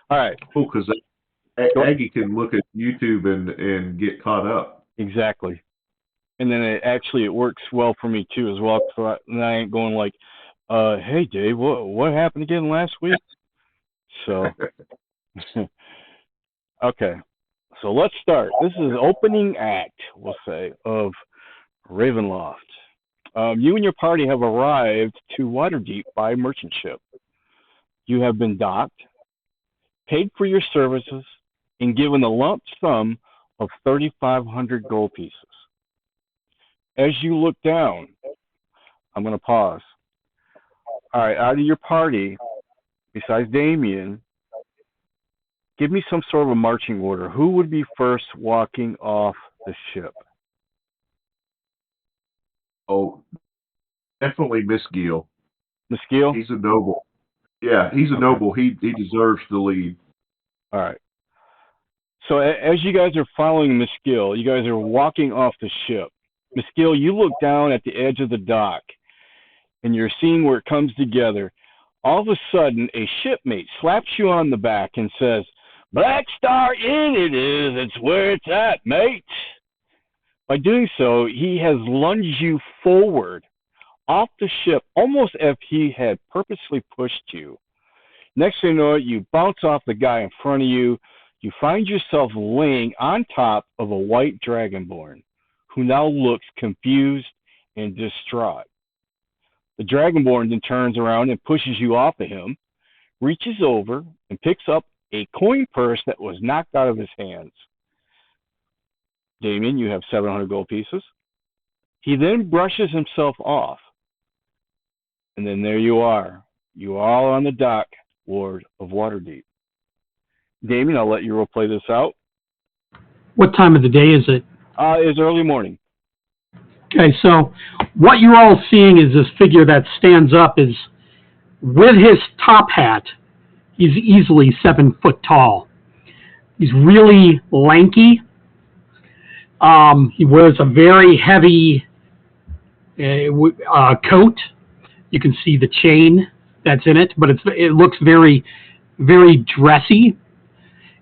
All right. Cool, because Aggie can look at YouTube and get caught up. Exactly. And then it works well for me too as well. So I ain't going like, hey Dave, what happened again last week? So, okay. So let's start. This is opening act, we'll say, of Ravenloft. You and your party have arrived to Waterdeep by merchant ship. You have been docked, paid for your services, and given a lump sum of 3,500 gold pieces. As you look down, I'm going to pause. All right, out of your party, besides Damien, give me some sort of a marching order. Who would be first walking off the ship? Oh, definitely Mistgiel. Mistgiel? He's a noble. Yeah, he's a noble. He deserves the lead. All right. So as you guys are following Mistgiel, you guys are walking off the ship. Mistgiel, you look down at the edge of the dock, and you're seeing where it comes together. All of a sudden, a shipmate slaps you on the back and says, "Blackstar Inn it is. It's where it's at, mate." By doing so, he has lunged you forward off the ship, almost as if he had purposely pushed you. Next thing you know, you bounce off the guy in front of you. You find yourself laying on top of a white dragonborn, who now looks confused and distraught. The dragonborn then turns around and pushes you off of him, reaches over and picks up a coin purse that was knocked out of his hands. Damien, you have 700 gold pieces. He then brushes himself off. And then there you are. You are all on the dock, Ward of Waterdeep. Damien, I'll let you play this out. What time of the day is it? It's early morning. Okay, so what you're all seeing is this figure that stands up is, with his top hat, he's easily 7 foot tall. He's really lanky. He wears a very heavy coat. You can see the chain that's in it, but it looks very, very dressy.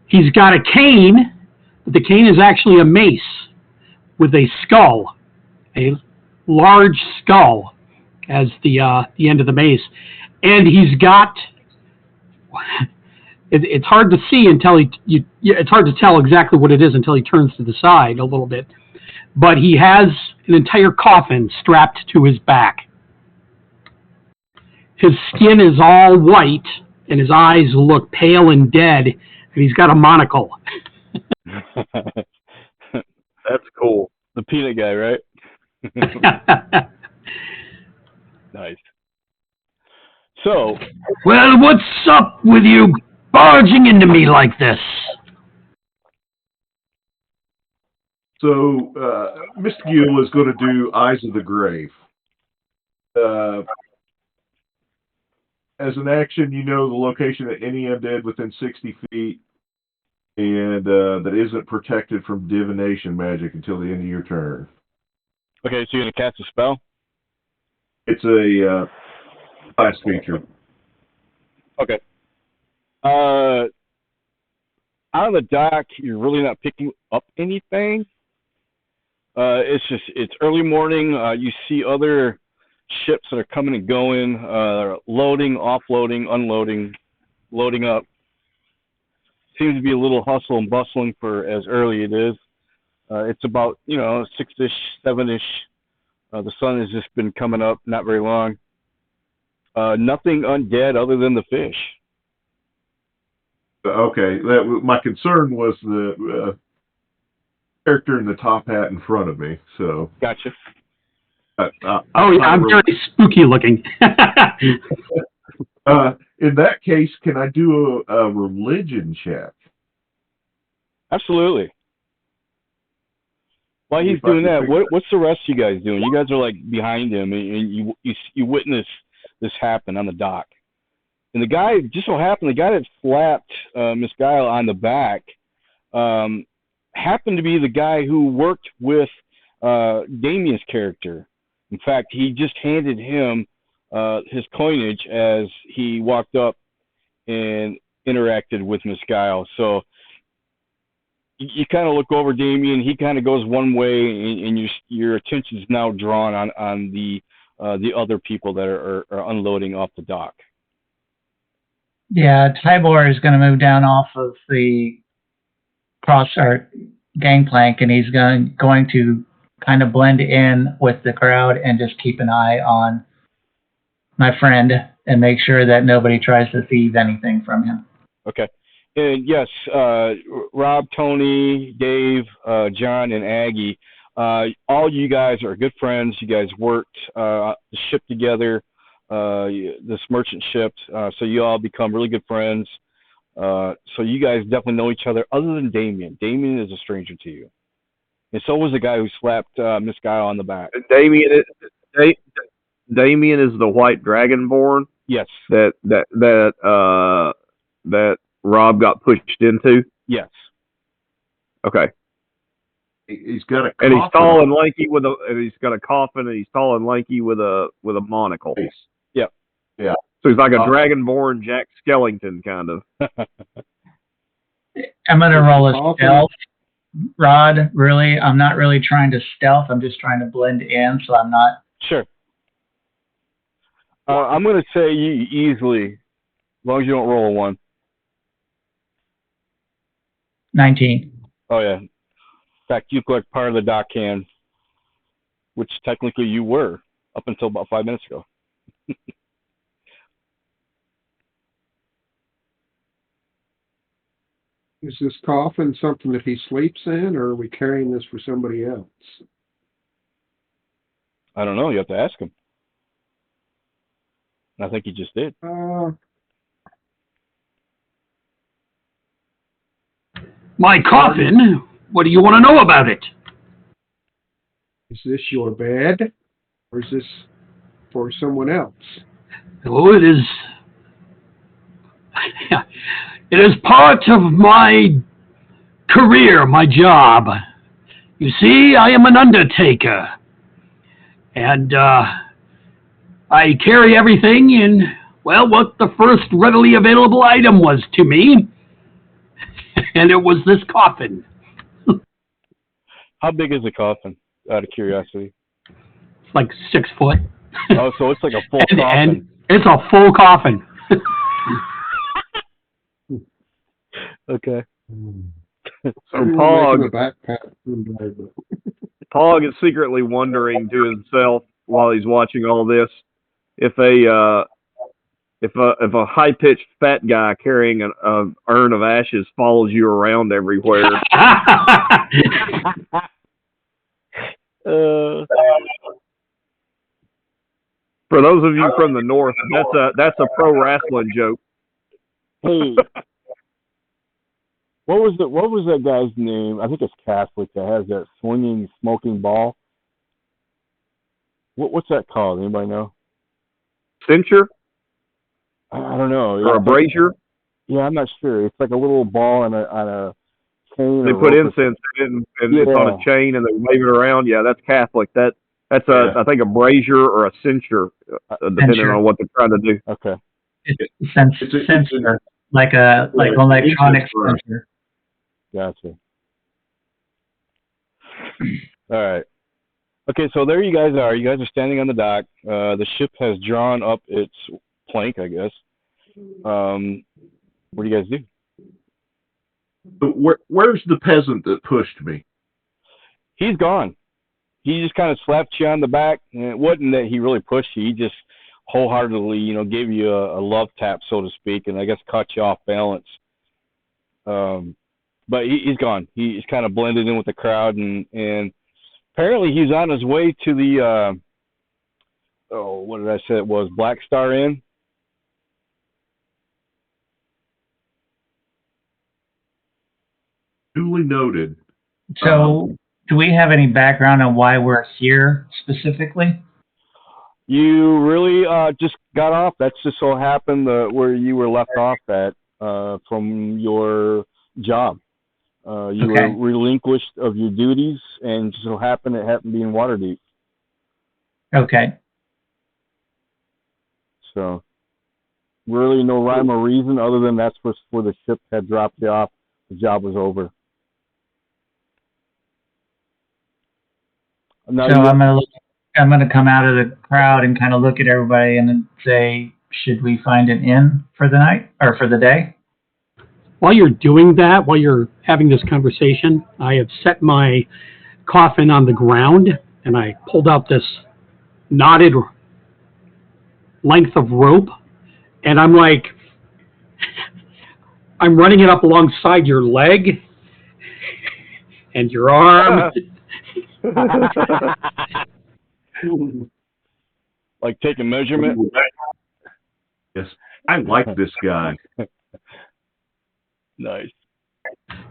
He's got a cane, but the cane is actually a mace with a skull, a large skull as the end of the mace. And he's got, it's hard to see until it's hard to tell exactly what it is until he turns to the side a little bit. But he has an entire coffin strapped to his back. His skin is all white, and his eyes look pale and dead, and he's got a monocle. That's cool. The peanut guy, right? Nice. So, well, what's up with you barging into me like this? So, Mistgiel is going to do Eyes of the Grave. As an action, you know the location of any undead within 60 feet and that isn't protected from divination magic until the end of your turn. Okay, so you're going to cast a spell? It's a class feature. Okay. On the dock, you're really not picking up anything. It's early morning. You see other ships that are coming and going, loading, offloading, unloading, loading up. Seems to be a little hustle and bustling for as early it is. It's about, 6-ish, 7-ish. The sun has just been coming up, not very long. Nothing undead other than the fish. Okay, my concern was the character in the top hat in front of me. So gotcha. I'm very spooky looking. In that case, can I do a religion check? Absolutely. While he's doing that, what's the rest of you guys doing? You guys are like behind him, and you witness this happen on the dock. And the guy, just so happened, the guy that slapped Mistgiel on the back happened to be the guy who worked with Damien's character. In fact, he just handed him his coinage as he walked up and interacted with Mistgiel. So you kind of look over Damien. He kind of goes one way, and your attention is now drawn on the other people that are unloading off the dock. Yeah, Tibor is going to move down off of the cross or gangplank, and he's going to kind of blend in with the crowd and just keep an eye on my friend and make sure that nobody tries to thieve anything from him. Okay. And yes, Rob, Tony, Dave, John, and Aggie, all you guys are good friends. You guys worked the ship together, this merchant ship, so you all become really good friends. So you guys definitely know each other, other than Damien. Damien is a stranger to you. And so was the guy who slapped Mistgiel on the back. Damien is the white dragonborn. Yes. That Rob got pushed into. Yes. Okay. He's got a and he's tall and lanky and he's got a coffin, and he's tall and lanky with a monocle. Yep. Yeah. So he's like a dragonborn Jack Skellington kind of. I'm gonna roll a stealth. Rod, really, I'm not really trying to stealth. I'm just trying to blend in, so I'm not. Sure. I'm going to say you easily, as long as you don't roll a 1. 19. Oh, yeah. In fact, you look like part of the dock hand, which technically you were up until about 5 minutes ago. Is this coffin something that he sleeps in, or are we carrying this for somebody else? I don't know. You have to ask him. I think he just did. My coffin? What do you want to know about it? Is this your bed, or is this for someone else? Oh, it is. It is part of my career, my job. You see, I am an undertaker. And I carry everything in, well, what the first readily available item was to me. And it was this coffin. How big is the coffin, out of curiosity? It's like 6 foot. Oh, so it's like a full coffin. And it's a full coffin. Okay. So Pog is secretly wondering to himself while he's watching all this if a high-pitched fat guy carrying an urn of ashes follows you around everywhere. For those of you from the north, that's a pro wrestling joke. Hey, what was that guy's name? I think it's Catholic that has that swinging smoking ball. What's that called? Anybody know? Cincher? I don't know. Or a brazier? Yeah, I'm not sure. It's like a little ball on a chain. They put incense in it, and it's on a chain, and they wave it around. Yeah, that's Catholic. That's I think a brazier or a cincher, depending on what they're trying to do. Okay. It's a sensor, like an electronic sensor. Gotcha. All right. Okay, so there you guys are. You guys are standing on the dock. The ship has drawn up its plank, I guess. What do you guys do? Where's the peasant that pushed me? He's gone. He just kind of slapped you on the back, and it wasn't that he really pushed you. He just wholeheartedly, gave you a love tap, so to speak, and I guess caught you off balance. But he's gone. He's kind of blended in with the crowd, and apparently he's on his way to the, what did I say it was, Blackstar Inn? Duly noted. So, do we have any background on why we're here specifically? You really just got off. That's just so happened where you were left off at from your job. You were relinquished of your duties, and just so happened it happened to be in Waterdeep. Okay. So, really no rhyme or reason other than that's where the ship had dropped you off. The job was over. Now So I'm gonna come out of the crowd and kind of look at everybody and then say, should we find an inn for the night or for the day? While you're doing that, while you're having this conversation, I have set my coffin on the ground and I pulled out this knotted length of rope and I'm like, I'm running it up alongside your leg and your arm. Like take a measurement? Yes. I like this guy. Nice.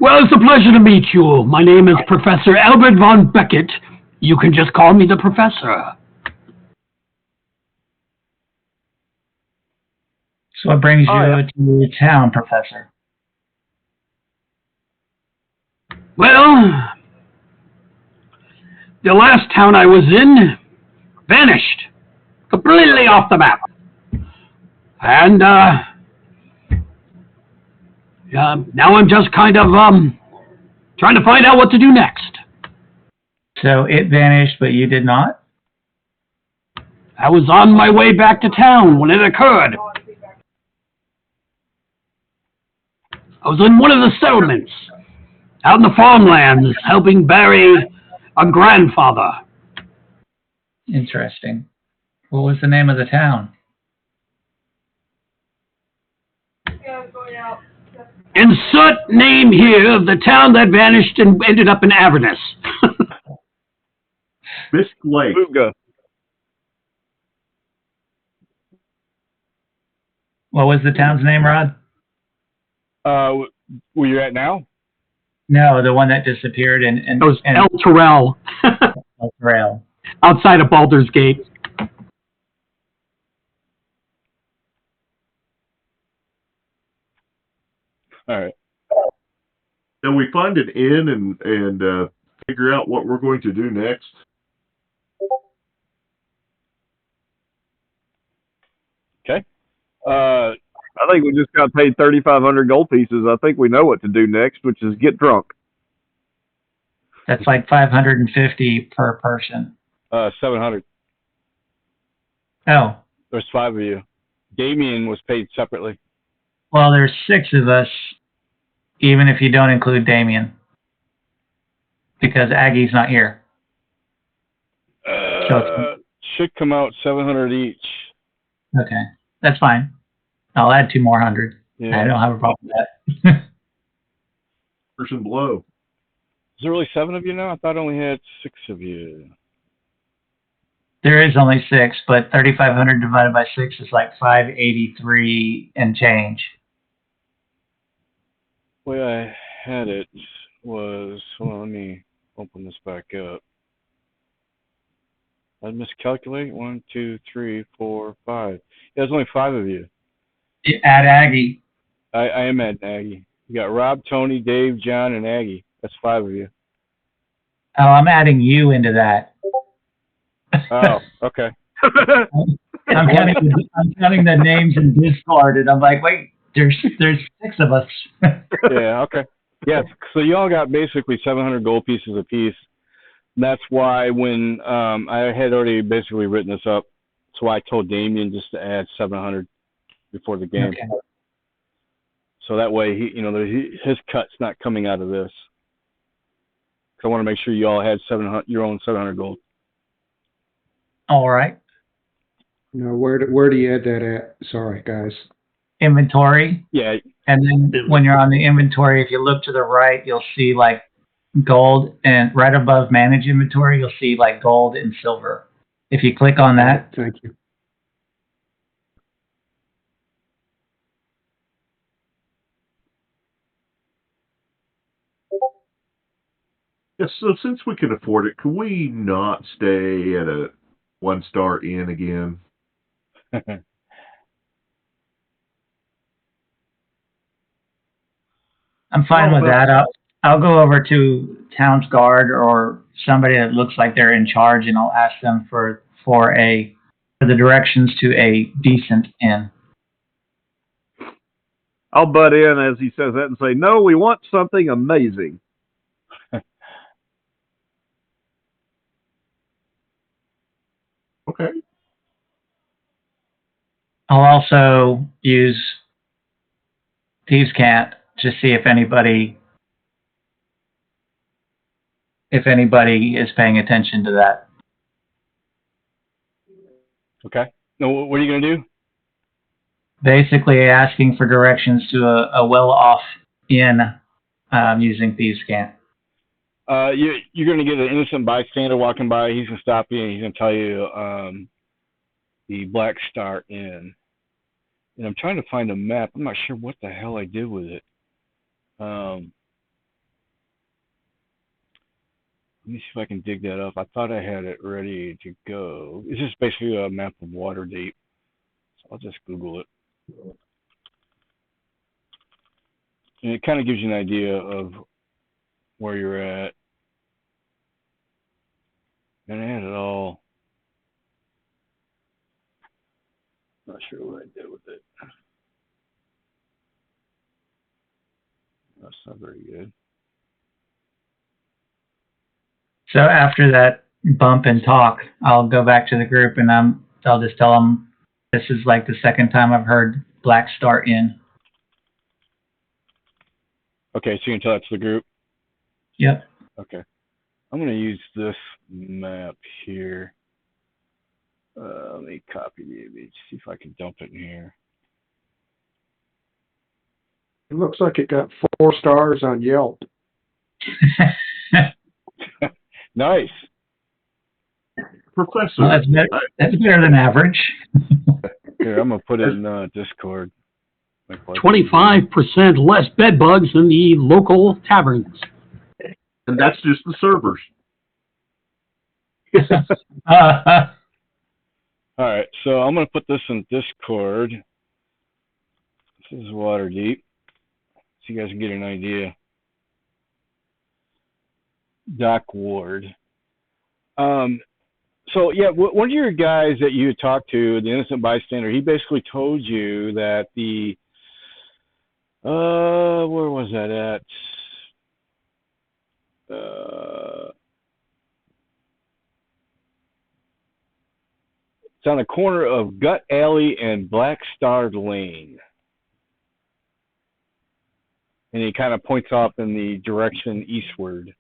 Well, it's a pleasure to meet you. My name is Professor Albert von Beckett. You can just call me the Professor. So what brings you to town, Professor? Well, the last town I was in vanished. Completely off the map. And, now I'm just kind of, trying to find out what to do next. So it vanished, but you did not? I was on my way back to town when it occurred. I was in one of the settlements, out in the farmlands, helping bury a grandfather. Interesting. What was the name of the town? Insert name here of the town that vanished and ended up in Avernus. Miss Lake. Booga. What was the town's name, Rod? Where you at now? No, the one that disappeared in It was El Terrell. Rail. Outside of Baldur's Gate. All right. Then we find an inn and figure out what we're going to do next. Okay. I think we just got paid 3,500 gold pieces. I think we know what to do next, which is get drunk. That's like 550 per person. 700. Oh, There's 5 of you. Damien was paid separately. well, there's 6 of us, even if you don't include Damien, because Aggie's not here. Should come out 700 each. Okay, that's fine. I'll add 2 more hundred. Yeah. I don't have a problem with that. Person below. Is there really 7 of you now? I thought I only had 6 of you. There is only 6, but 3,500 divided by 6 is like 583 and change. The way I had it was, well, let me open this back up. I miscalculate. 1, 2, 3, 4, 5. Yeah, there's only 5 of you. Add Aggie. I am at Aggie. You got Rob, Tony, Dave, John, and Aggie. That's 5 of you. Oh, I'm adding you into that. Oh, okay. I'm counting the names in Discord, and I'm like, wait, there's 6 of us. Yeah, okay. Yeah, so you all got basically 700 gold pieces apiece. That's why when I had already basically written this up, that's why I told Damien just to add 700 before the game. Okay. So that way, his cut's not coming out of this. I want to make sure you all had your own 700 gold. All right. No, where do you add that at? Sorry, guys. Inventory. Yeah. And then when you're on the inventory, if you look to the right, you'll see like gold, and right above manage inventory, you'll see like gold and silver. If you click on that. Thank you. Yes, so since we can afford it, can we not stay at a 1-star inn again? I'm fine with that. I'll go over to town's guard or somebody that looks like they're in charge, and I'll ask them for the directions to a decent inn. I'll butt in as he says that and say, "No, we want something amazing." Okay. I'll also use Thieves' Cant to see if anybody is paying attention to that. Okay. Now, what are you gonna do? Basically, asking for directions to a well-off inn using Thieves' Cant. You're gonna get an innocent bystander walking by. He's gonna stop you and he's gonna tell you the Blackstar Inn. And I'm trying to find a map. I'm not sure what the hell I did with it. Let me see if I can dig that up. I thought I had it ready to go. It's just basically a map of Waterdeep. So I'll just Google it. And it kind of gives you an idea of where you're at. And I had it all. Not sure what I did with it. That's not very good. So after that bump and talk, I'll go back to the group and I'll just tell them this is like the second time I've heard Blackstar Inn. Okay, so you can tell that's the group? Yep. Okay. I'm going to use this map here. Let me copy the image, see if I can dump it in here. It looks like it got 4 stars on Yelp. Nice. Professor. Well, that's better than average. Here, I'm going to put it in Discord. 25% less bed bugs than the local taverns. And that's just the servers. All right, so I'm going to put this in Discord. This is Waterdeep, so you guys can get an idea. Doc Ward. So, yeah, one of your guys that you had talked to, the innocent bystander, he basically told you that the, where was that at? It's on the corner of Gut Alley and Blackstar Lane. And he kind of points off in the direction eastward.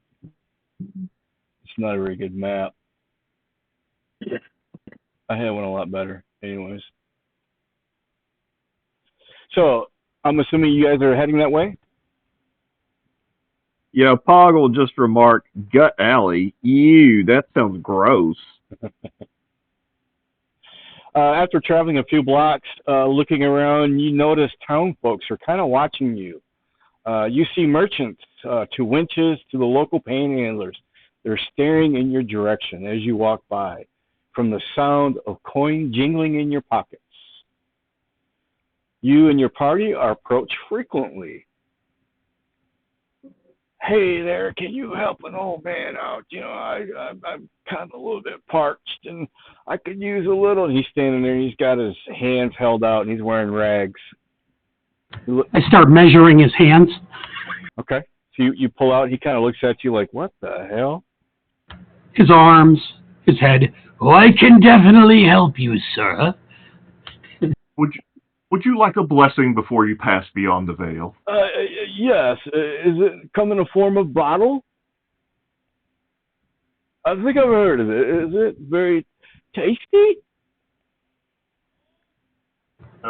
It's not a very good map. I had one a lot better. Anyways. So, I'm assuming you guys are heading that way? You know, Pog will just remark, "Gut Alley? Ew, that sounds gross." After traveling a few blocks, looking around, you notice town folks are kind of watching you. You see merchants, to winches, to the local panhandlers. They're staring in your direction as you walk by, from the sound of coin jingling in your pockets. You and your party are approached frequently. Hey there, can you help an old man out? You know, I'm kind of a little bit parched and I could use a little. And he's standing there and he's got his hands held out and he's wearing rags. I start measuring his hands. Okay. So you pull out, he kind of looks at you like, what the hell? His arms, his head. Oh, I can definitely help you, sir. Would you like a blessing before you pass beyond the veil? Yes. Is it come in a form of bottle? I think I've heard of it. Is it very tasty?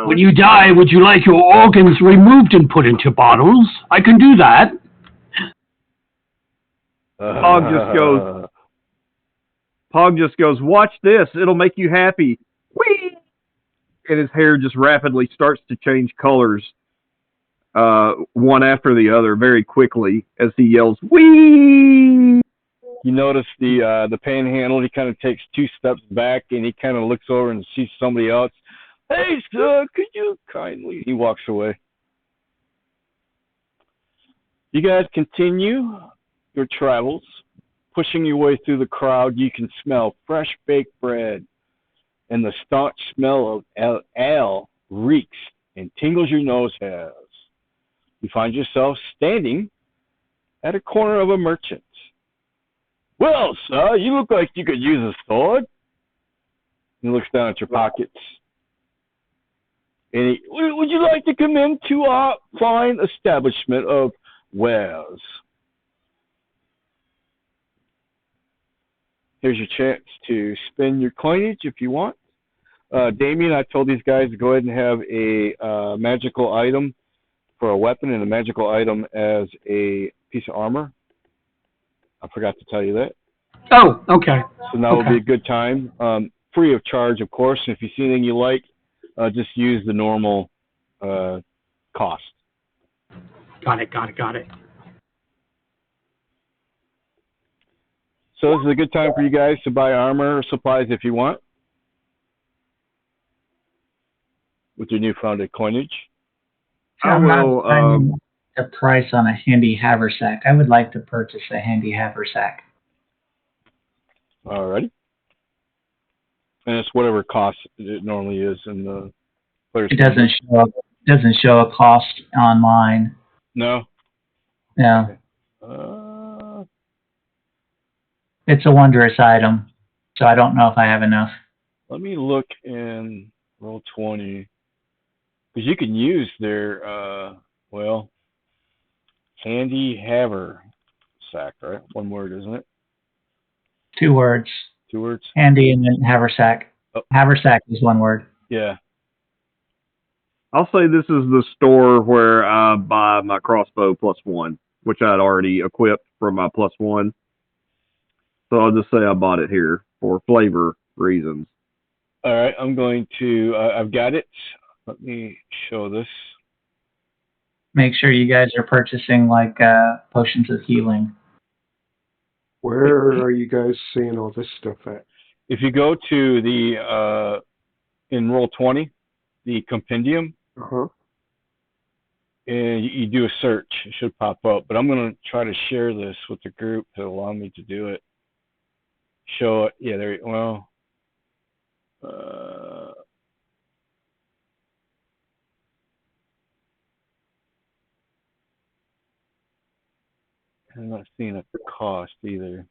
When you die, would you like your organs removed and put into bottles? I can do that. Pog just goes, "Watch this. It'll make you happy." Whee! And his hair just rapidly starts to change colors, one after the other, very quickly as he yells, "Whee!" You notice the panhandle. He kind of takes 2 steps back and he kind of looks over and sees somebody else. Hey, sir, could you kindly? He walks away. You guys continue your travels, pushing your way through the crowd. You can smell fresh baked bread, and the staunch smell of ale reeks and tingles your nose hairs. you find yourself standing at a corner of a merchant. Well, sir, you look like you could use a sword. He looks down at your pockets. And would you like to come into our fine establishment of wares? Here's your chance to spend your coinage if you want. Damien, I told these guys to go ahead and have a magical item for a weapon and a magical item as a piece of armor. I forgot to tell you that. Oh, okay. So now would be a good time. Free of charge, of course. And if you see anything you like, just use the normal cost. Got it. So this is a good time for you guys to buy armor or supplies if you want with your newfound coinage. I'm not finding a price on a handy haversack. I would like to purchase a handy haversack. Alrighty. And it's whatever cost it normally is in the player's. It doesn't show a cost on mine. No. No. Okay. It's a wondrous item, so I don't know if I have enough. Let me look in Roll20. Because you can use their, handy haversack, right? One word, isn't it? 2 words. 2 words? Handy and then haversack. Oh. Haversack is 1 word. Yeah. I'll say this is the store where I buy my crossbow +1, which I'd already equipped for my +1. So I'll just say I bought it here for flavor reasons. All right, I'm going to, I've got it. Let me show this. Make sure you guys are purchasing like potions of healing. Where are you guys seeing all this stuff at? If you go to the, in Roll20, the compendium, Uh-huh. and you do a search, it should pop up. But I'm going to try to share this with the group to allow me to do it. Show it. Yeah, there. Well, I'm not seeing a cost either.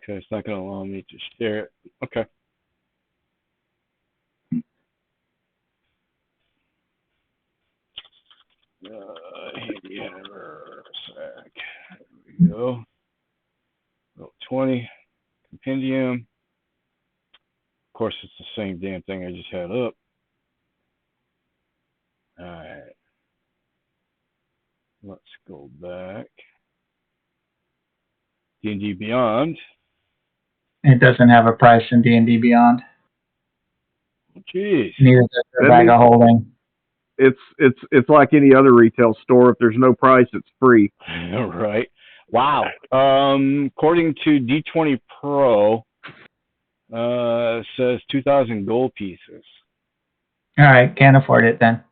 Okay, it's not going to allow me to share it. Okay. Handy haversack. There we go. Roll 20. Compendium. Of course, it's the same damn thing I just had up. All right. Let's go back. D&D Beyond. It doesn't have a price in D&D Beyond. Jeez. Neither does the bag of holding. It's like any other retail store. If there's no price, it's free. Right. Wow. According to D20 Pro, it says 2,000 gold pieces. All right, can't afford it then.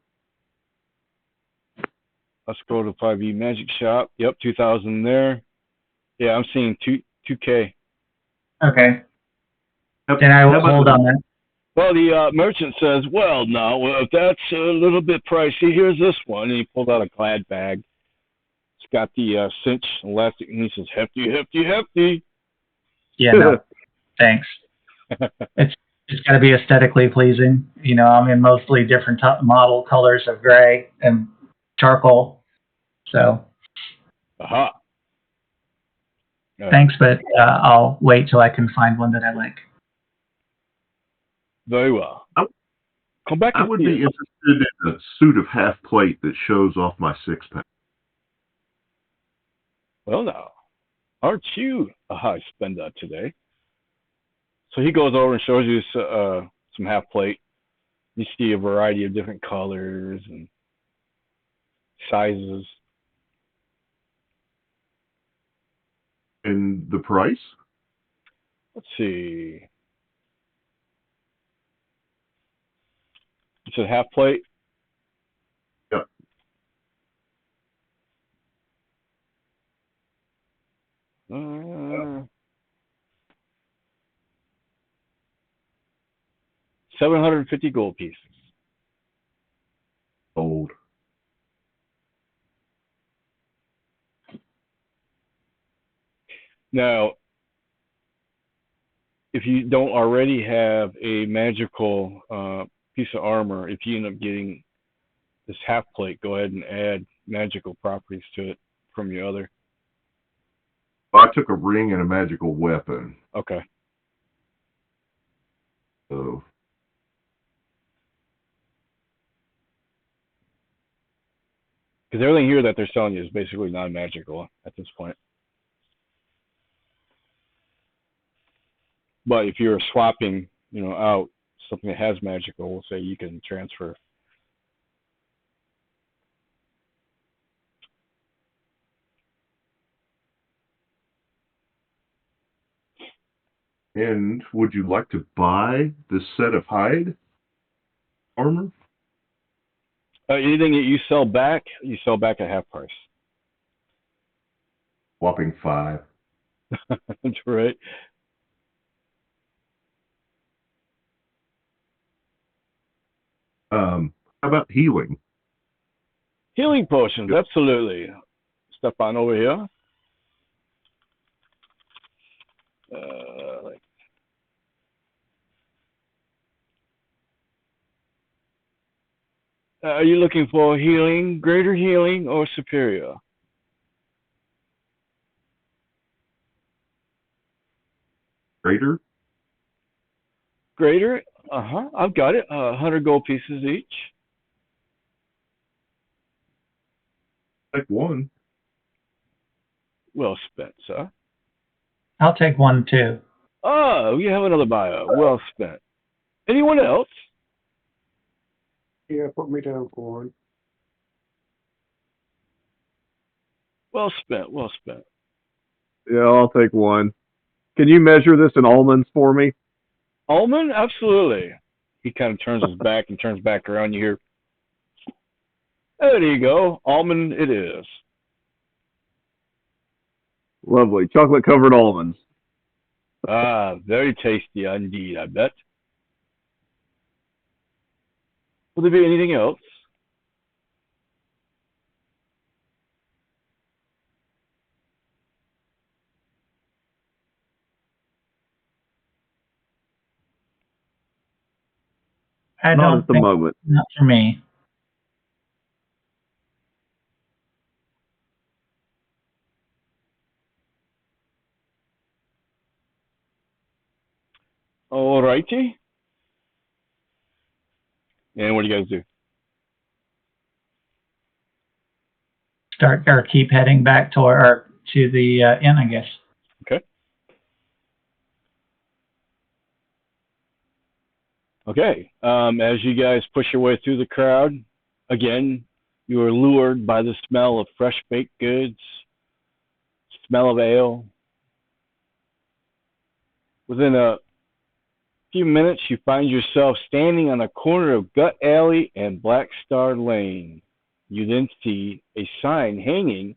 Let's go to 5e Magic Shop. Yep, 2,000 there. Yeah, I'm seeing 2K. Okay. Then I will hold on that. Well, the merchant says, well, now, if that's a little bit pricey, here's this one. And he pulled out a glad bag. It's got the cinch elastic, and he says, hefty, hefty, hefty. Yeah, no, thanks. It's got to be aesthetically pleasing. You know, I'm in mostly different model colors of gray and charcoal. So. Aha. Thanks, but I'll wait till I can find one that I like. Very well. Come back. I would be interested in a suit of half plate that shows off my 6-pack. Well, now, aren't you a high spender today? So he goes over and shows you some half plate. You see a variety of different colors and sizes. And the price? Let's see. It's a half plate. Yep. Uh, 750 gold pieces. Old. Now, if you don't already have a magical piece of armor, if you end up getting this half plate, go ahead and add magical properties to it from your other. I took a ring and a magical weapon. Okay. So Because everything here that they're selling you is basically non-magical at this point. But if you're swapping, out something that has magical, we'll say you can transfer. And would you like to buy this set of hide armor? Anything that you sell back at half price. Whopping 5. That's right. How about healing? Healing potions, absolutely. Step on over here. Are you looking for healing, greater healing, or superior? Greater? Greater? I've got it. 100 gold pieces each. Take one. Well spent, sir. I'll take one too. Oh, you have another buyer. Well spent. Anyone else? Yeah, put me down for one. Well spent. Well spent. Yeah, I'll take one. Can you measure this in almonds for me? Almond? Absolutely. He kind of turns his back and turns back around. You hear, there you go. Almond it is. Lovely. Chocolate covered almonds. Ah, very tasty indeed, I bet. Will there be anything else? I Not don't at the think, moment. not for me. All righty. And what do you guys do? Start or keep heading back to the inn, I guess. Okay. Okay. As you guys push your way through the crowd, again, you are lured by the smell of fresh baked goods, smell of ale. Within a few minutes, you find yourself standing on the corner of Gut Alley and Blackstar Lane. You then see a sign hanging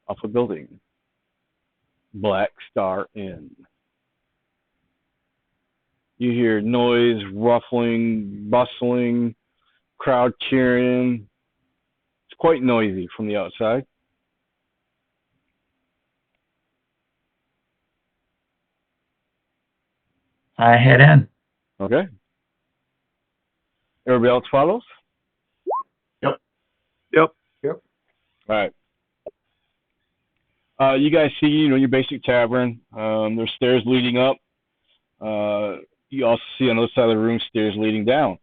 off a building. Blackstar Inn. You hear noise, ruffling, bustling, crowd cheering. It's quite noisy from the outside. I head in. Okay. Everybody else follows? Yep. All right. You guys see, your basic tavern. There's stairs leading up. You also see on the other side of the room stairs leading down. In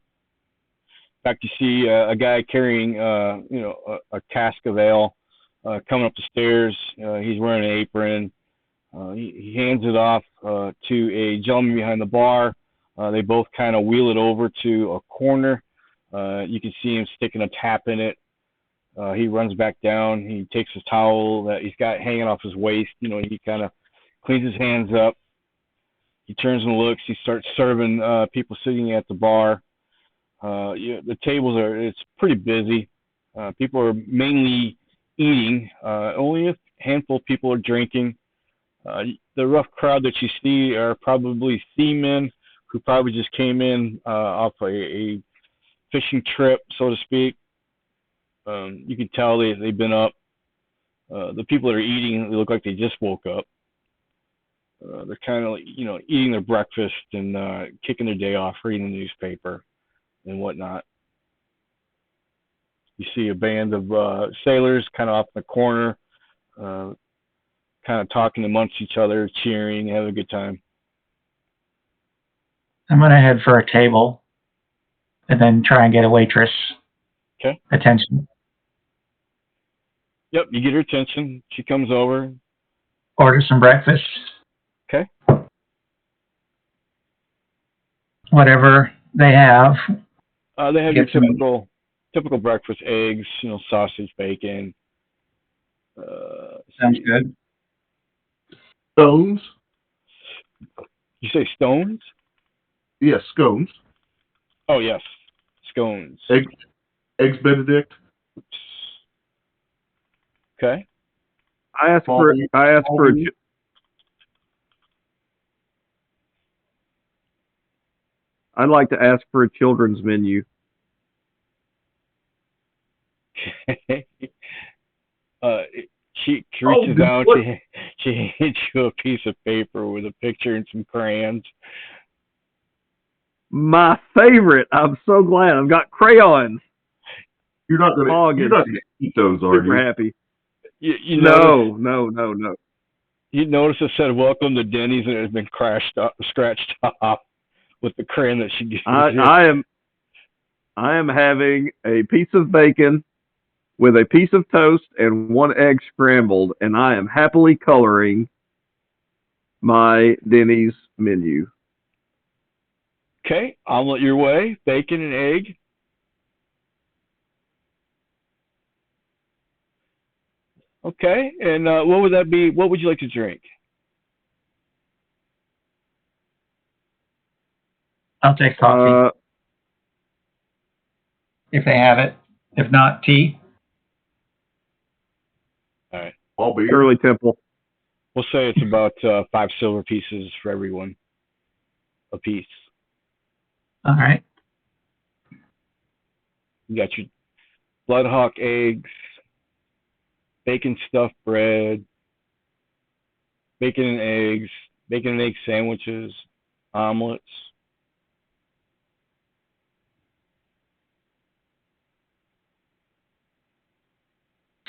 fact, you see a guy carrying, a cask of ale coming up the stairs. He's wearing an apron. He hands it off to a gentleman behind the bar. They both kind of wheel it over to a corner. You can see him sticking a tap in it. He runs back down. He takes his towel that he's got hanging off his waist. He kind of cleans his hands up. He turns and looks. He starts serving people sitting at the bar. The tables it's pretty busy. People are mainly eating. Only a handful of people are drinking. The rough crowd that you see are probably seamen who probably just came in off a fishing trip, so to speak. You can tell they've been up. The people that are eating, they look like they just woke up. They're kind of, eating their breakfast and kicking their day off, reading the newspaper and whatnot. You see a band of sailors kind of off in the corner, kind of talking amongst each other, cheering, having a good time. I'm going to head for a table and then try and get a waitress attention. Yep, you get her attention. She comes over. Order some breakfast. Okay. Whatever they have. They have your typical breakfast: eggs, sausage, bacon. Sounds good. Stones? You say stones? Yes, scones. Oh, yes. Scones. Eggs Benedict. Okay. I'd like to ask for a children's menu. She reaches down. She hands you a piece of paper with a picture and some crayons. My favorite. I'm so glad. I've got crayons. You're not gonna eat those, are you? Super happy. No. You notice it said "Welcome to Denny's" and it has been scratched off with the crayon that she gives you. I am having a piece of bacon with a piece of toast and one egg scrambled, and I am happily coloring my Denny's menu. Okay, omelet your way, bacon and egg. Okay, and what would that be? What would you like to drink? I'll take coffee. If they have it. If not, tea. All right. I'll be Early Temple. We'll say it's about 5 silver pieces for everyone. A piece. All right. You got your Bloodhawk eggs, bacon stuffed bread, bacon and egg sandwiches, omelets.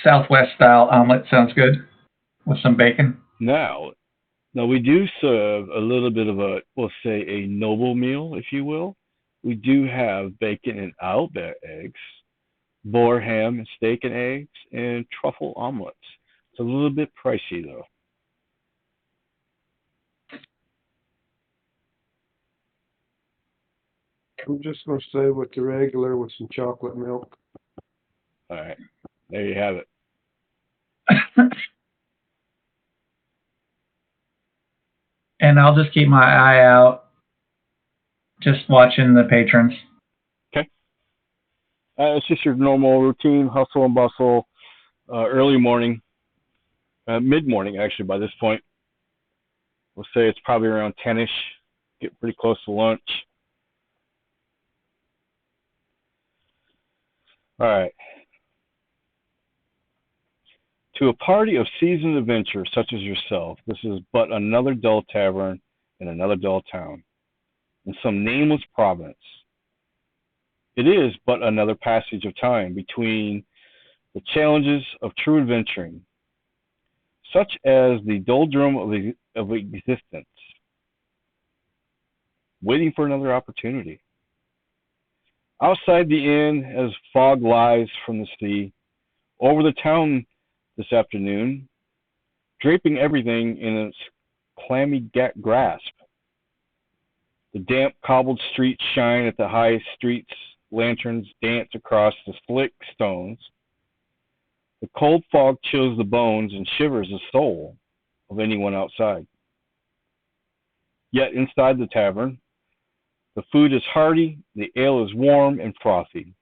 Southwest style omelet sounds good with some bacon. Now we do serve a little bit of we'll say a noble meal, if you will. We do have bacon and owlbear eggs, boar ham and steak and eggs, and truffle omelets. It's a little bit pricey though. I'm just going to say with the regular with some chocolate milk. All right, there you have it. And I'll just keep my eye out, just watching the patrons. Okay. It's just your normal routine, hustle and bustle, early morning, mid-morning actually by this point. We'll say it's probably around 10-ish, get pretty close to lunch. All right. To a party of seasoned adventurers such as yourself, this is but another dull tavern in another dull town, in some nameless province. It is but another passage of time between the challenges of true adventuring, such as the doldrum of existence, waiting for another opportunity. Outside the inn, as fog lies from the sea, over the town this afternoon, draping everything in its clammy grasp. The damp cobbled streets shine at the high streets, lanterns dance across the slick stones. The cold fog chills the bones and shivers the soul of anyone outside. Yet inside the tavern, the food is hearty, the ale is warm and frothy.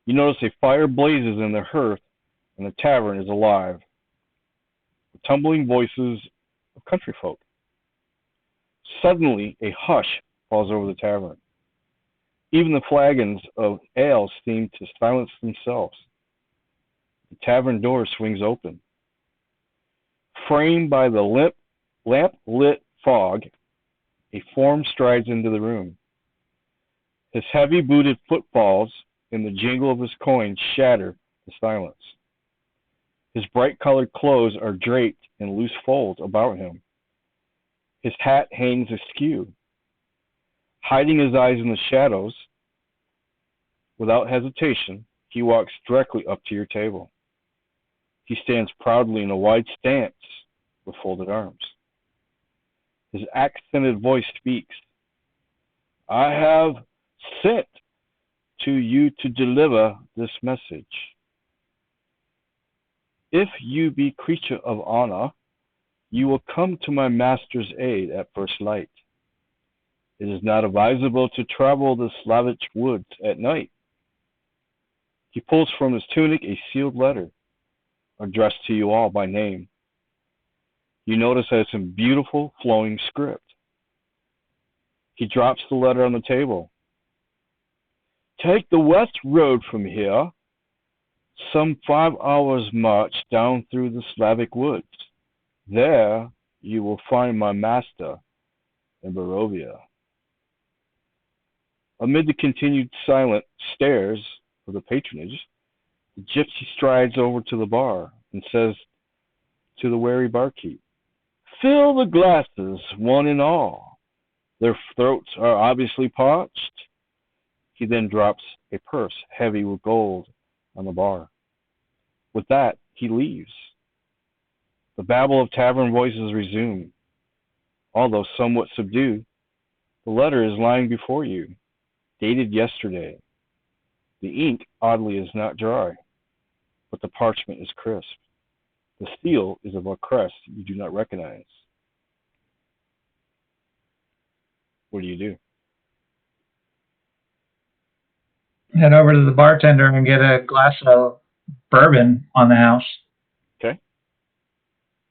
You notice a fire blazes in the hearth, and the tavern is alive. The tumbling voices of country folk. Suddenly, a hush falls over the tavern. Even the flagons of ale seem to silence themselves. The tavern door swings open. Framed by the lamp-lit fog, a form strides into the room. His heavy-booted footfalls and the jingle of his coins shatter the silence. His bright-colored clothes are draped in loose folds about him. His hat hangs askew. Hiding his eyes in the shadows, without hesitation, he walks directly up to your table. He stands proudly in a wide stance with folded arms. His accented voice speaks. I have sent to you to deliver this message. If you be creature of honor, you will come to my master's aid at first light. It is not advisable to travel the Slavic woods at night. He pulls from his tunic a sealed letter, addressed to you all by name. You notice that it's in beautiful, flowing script. He drops the letter on the table. Take the west road from here, some 5 hours' march down through the Slavic woods. There you will find my master in Barovia. Amid the continued silent stares of the patronage, the gypsy strides over to the bar and says to the wary barkeep, fill the glasses, one and all. Their throats are obviously parched. He then drops a purse heavy with gold on the bar. With that, he leaves. The babble of tavern voices resume. Although somewhat subdued, the letter is lying before you, dated yesterday. The ink, oddly, is not dry, but the parchment is crisp. The seal is of a crest you do not recognize. What do you do? Head over to the bartender and get a glass of bourbon on the house. Okay.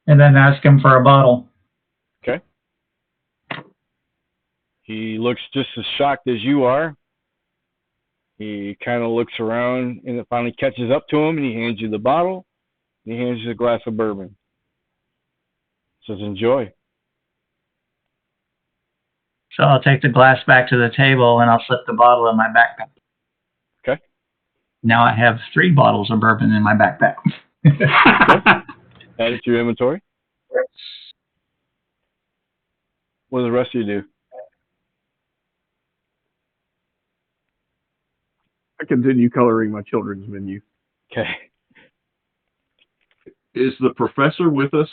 And then ask him for a bottle. Okay. He looks just as shocked as you are. He kind of looks around and it finally catches up to him and he hands you the bottle. And he hands you a glass of bourbon. Says, enjoy. So I'll take the glass back to the table and I'll slip the bottle in my backpack. Okay. Now I have 3 bottles of bourbon in my backpack. Okay. Add it to your inventory. What does the rest of you do? I continue coloring my children's menu. Okay. Is the professor with us?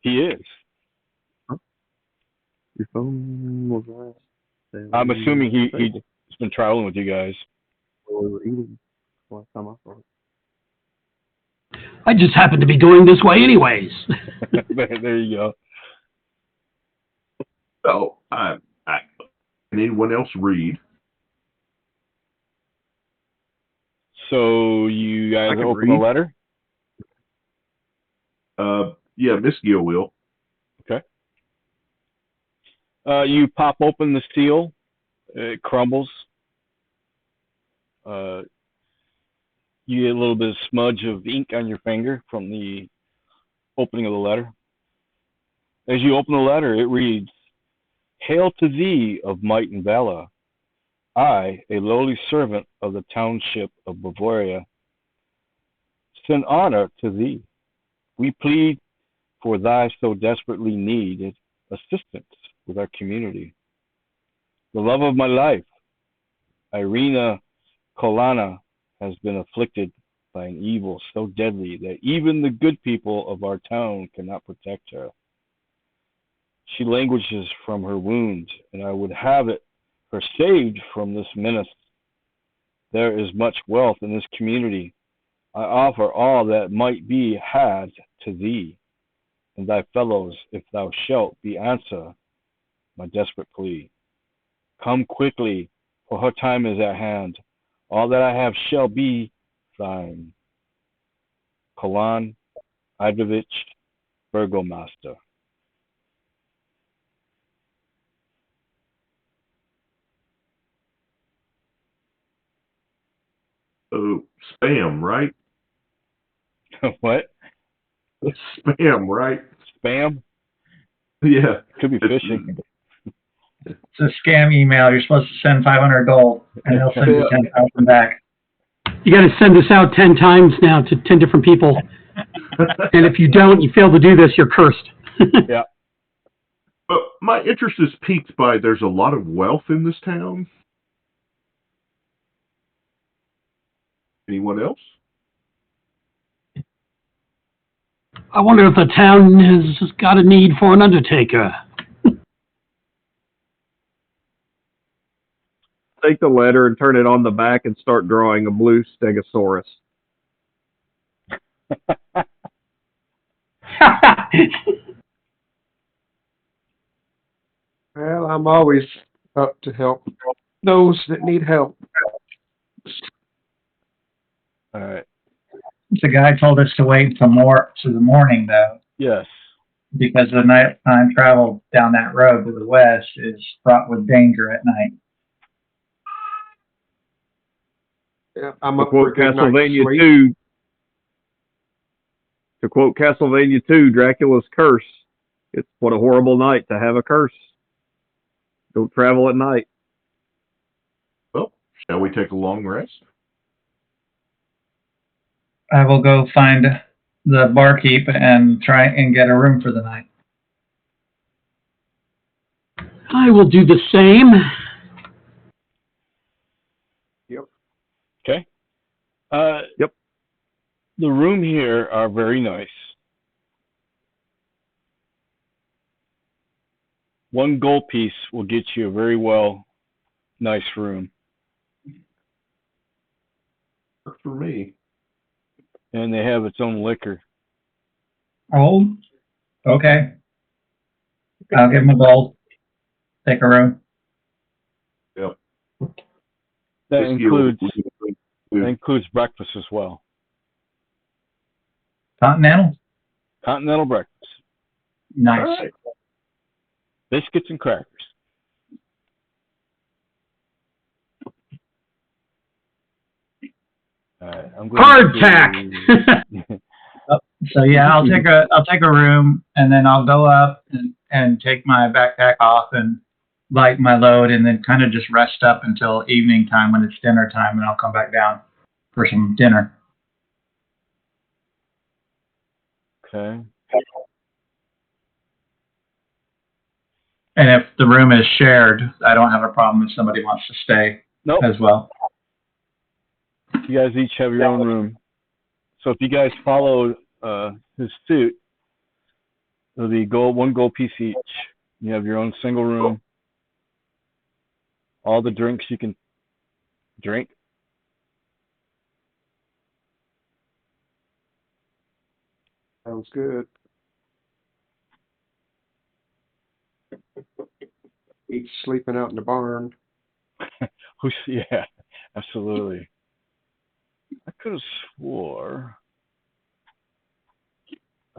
He is. Your phone was right. I'm assuming he's been traveling with you guys. We were eating last time I saw it. I just happen to be going this way anyways. There you go. So, can anyone else read? So you guys can open read. the letter? Yeah, Mistgiel will. Okay. You pop open the seal. It crumbles. You get a little bit of smudge of ink on your finger from the opening of the letter. As you open the letter, it reads, Hail to thee of might and valor. I, a lowly servant of the township of Bavaria, send honor to thee. We plead for thy so desperately needed assistance with our community. The love of my life, Irina Kolana, has been afflicted by an evil so deadly that even the good people of our town cannot protect her. She languishes from her wounds, and I would have her saved from this menace. There is much wealth in this community. I offer all that might be had to thee and thy fellows, if thou shalt be answer my desperate plea. Come quickly, for her time is at hand. All that I have shall be thine. Kolan Idovich, Burgomaster. Oh, spam, right? What? Spam, right? Spam? Yeah. Could be phishing. It's a scam email. You're supposed to send 500 gold, and they'll send you 10,000 back. You got to send this out 10 times now to 10 different people. And if you don't, you fail to do this, you're cursed. Yeah. But my interest is piqued by there's a lot of wealth in this town. Anyone else? I wonder if the town has got a need for an undertaker. Take the letter and turn it on the back and start drawing a blue stegosaurus. Well, I'm always up to help those that need help. All right. The guy told us to wait till the morning, though, Yes. because the nighttime travel down that road to the west is fraught with danger at night. Yeah, I'm To up for a quote good night's Castlevania sleep. 2, to quote Castlevania 2, Dracula's curse. It's what a horrible night to have a curse. Don't travel at night. Well, shall we take a long rest? I will go find the barkeep and try and get a room for the night. I will do the same. Okay. Yep. The room here are very nice. One gold piece will get you a very nice room. Work for me. And they have its own liquor. Oh, okay. I'll give him a gold. Take a room. Yep. That Mistgiel. includes breakfast as well. Continental? Continental breakfast. Nice. All right. Biscuits and crackers. All right, I'm going Hardtack. So yeah, I'll take a room, and then I'll go up and take my backpack off and light my load, and then kind of just rest up until evening time when it's dinner time, and I'll come back down for some dinner. Okay. And if the room is shared, I don't have a problem if somebody wants to stay Nope. as well. You guys each have your own room. So if you guys follow his suit, it'll be one gold piece each. You have your own single room. All the drinks you can drink. Sounds good. Each sleeping out in the barn. Yeah, absolutely. I could have swore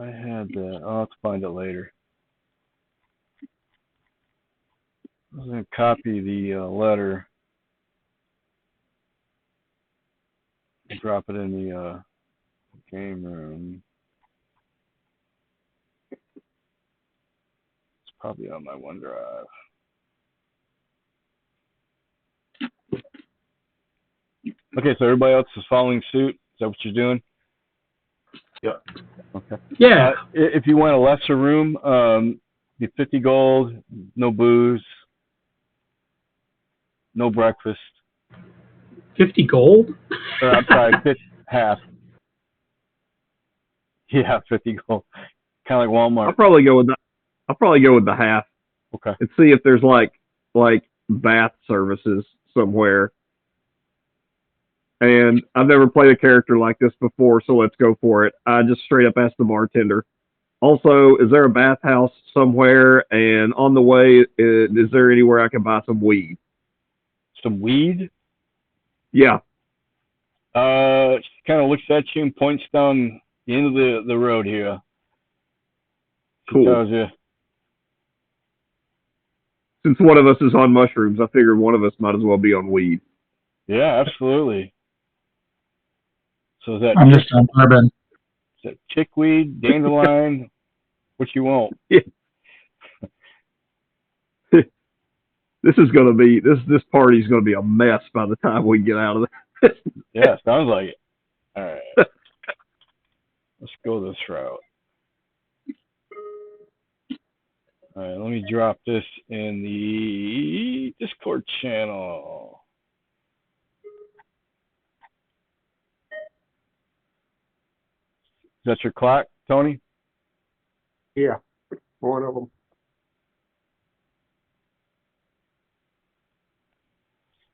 I had that. I'll have to find it later. I was going to copy the letter and drop it in the game room. It's probably on my OneDrive. Okay, so everybody else is following suit. Is that what you're doing? Yep. Okay. Yeah. If you want a lesser room, be 50 gold, no booze, no breakfast. 50 gold? Or, I'm sorry, half. Yeah, 50 gold. Kind of like Walmart. I'll probably go with the half. Okay. And see if there's like bath services somewhere. And I've never played a character like this before, so let's go for it. I just straight up asked the bartender. Also, is there a bathhouse somewhere? And on the way, is there anywhere I can buy some weed? Some weed? Yeah. She kind of looks at you and points down the end of the road here. She Cool. tells you. Since one of us is on mushrooms, I figured one of us might as well be on weed. Yeah, absolutely. So is that I'm just on bourbon. is that chickweed, dandelion? What you want? This is going to be this party's going to be a mess by the time we get out of this. Yeah, sounds like it. All right. Let's go this route. All right, let me drop this in the Discord channel. Is that your clock, Tony? Yeah, one of them.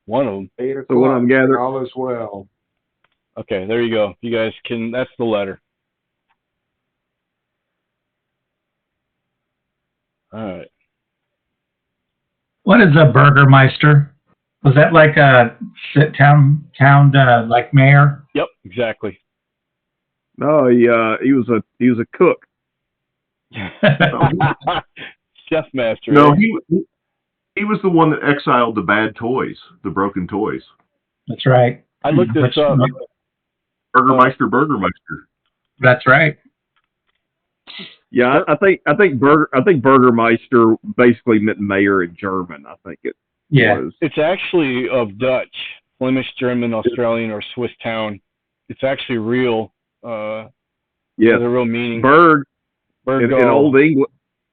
One of them. 8 o'clock. So what I'm gathering, all is well. Okay, there you go. You guys can. That's the letter. All right. What is a burgermeister? Was that like a town like mayor? Yep, exactly. no, he was a cook. Chef master. No, eh? he was the one that exiled the bad toys, the broken toys. That's right. I looked this up. Burgermeister. That's right. Yeah, I think Burgermeister basically meant mayor in German. I think it was. It's actually of Dutch, Flemish, German, Australian, or Swiss town. It's actually real. Yeah, has a real meaning. Burg in Old English.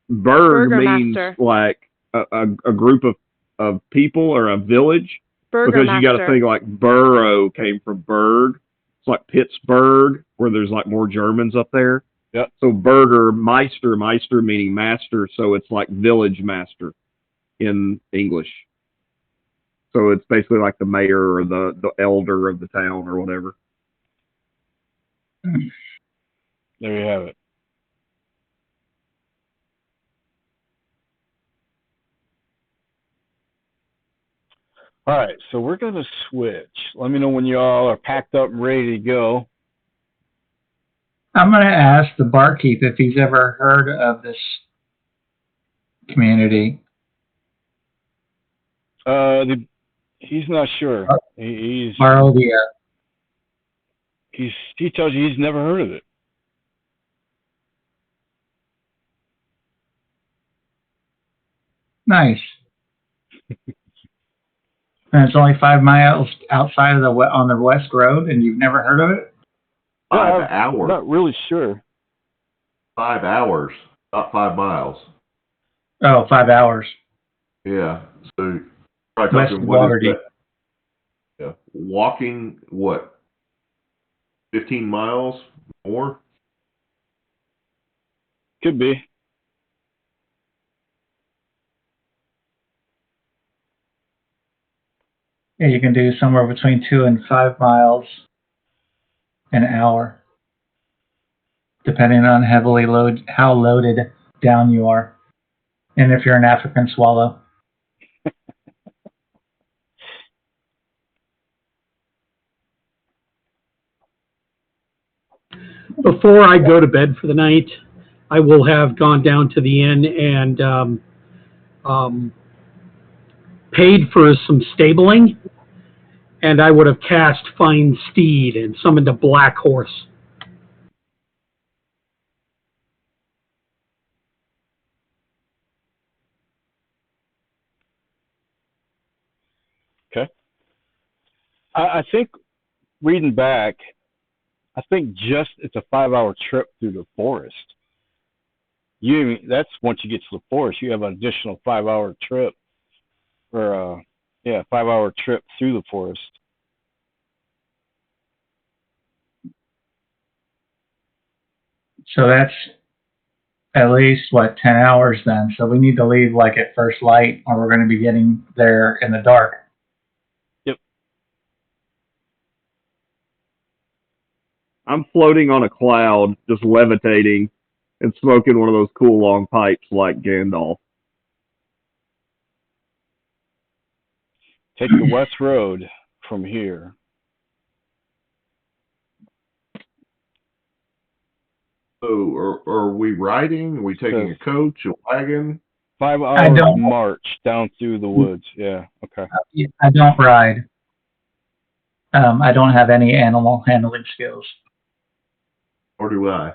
Burg means like a group of people or a village. Because you got to think like borough came from Berg. It's like Pittsburgh, where there's like more Germans up there. Yep. So Burgermeister, Meister meaning master, so it's like village master in English. So it's basically like the mayor or the elder of the town or whatever. There you have it. All right, so we're going to switch. Let me know when you all are packed up and ready to go. I'm going to ask the barkeep if he's ever heard of this community. He's not sure. He tells you he's never heard of it. Nice. And it's only 5 miles outside of on the West Road, and you've never heard of it? 5 hours. I'm not really sure. 5 hours, not 5 miles. Oh, 5 hours. Yeah. So, right, West of Waterdeep. Yeah. Walking, what? 15 miles more? Could be. Yeah, you can do somewhere between 2 and 5 miles an hour, depending on how loaded down you are, and if you're an African swallow. Before I go to bed for the night, I will have gone down to the inn and paid for some stabling, and I would have cast Find Steed and summoned a black horse. Okay. I think reading back, I think it's a 5-hour trip through the forest. That's once you get to the forest, you have an additional 5-hour trip, or 5-hour trip through the forest. So that's at least, 10 hours then. So we need to leave like at first light, or we're going to be getting there in the dark. Yep. I'm floating on a cloud, just levitating and smoking one of those cool long pipes like Gandalf. Take the West Road from here. So, are we riding? Are we taking a coach, a wagon? 5 hours march down through the woods. Yeah, okay. I don't ride. I don't have any animal handling skills. Or do I?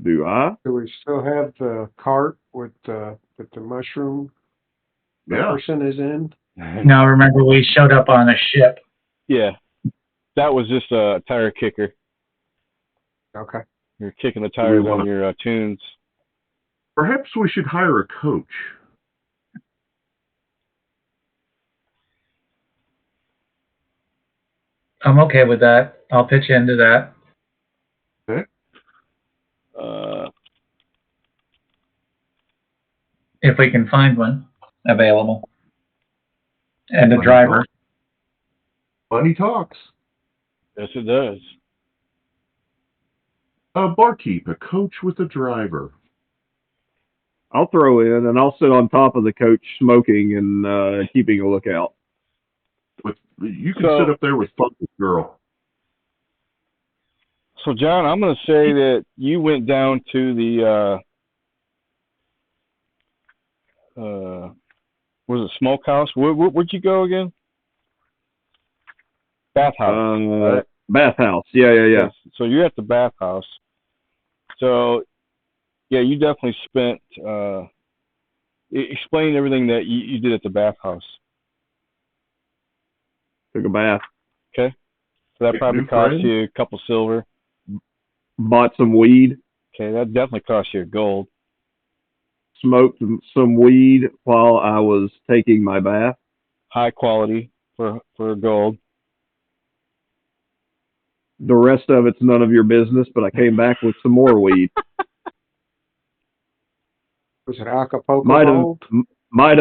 Do I? Do we still have the cart with the mushroom Yeah. person is in? No, remember we showed up on a ship. Yeah. That was just a tire kicker. Okay. You're kicking the tires wanna- on your tunes. Perhaps we should hire a coach. I'm okay with that. I'll pitch into that. Okay. If we can find one available. And a Money driver. talks. Money talks. Yes, it does. A barkeep, a coach with a driver. I'll throw in, and I'll sit on top of the coach smoking and keeping a lookout. You can So- sit up there with Focus Girl. So, John, I'm going to say that you went down to the, was it Smokehouse? Where'd you go again? Bathhouse. right? Bathhouse. Yeah. Yes. So you're at the bathhouse. So, yeah, you definitely spent, explain everything that you did at the bathhouse. Took a bath. Okay. So that Make probably new cost friends. you a couple silver. Bought some weed. Okay, that definitely cost you a gold. Smoked some weed while I was taking my bath. High quality for gold. The rest of it's none of your business, but I came back with some more weed. Was it Acapulco Might have Gold? might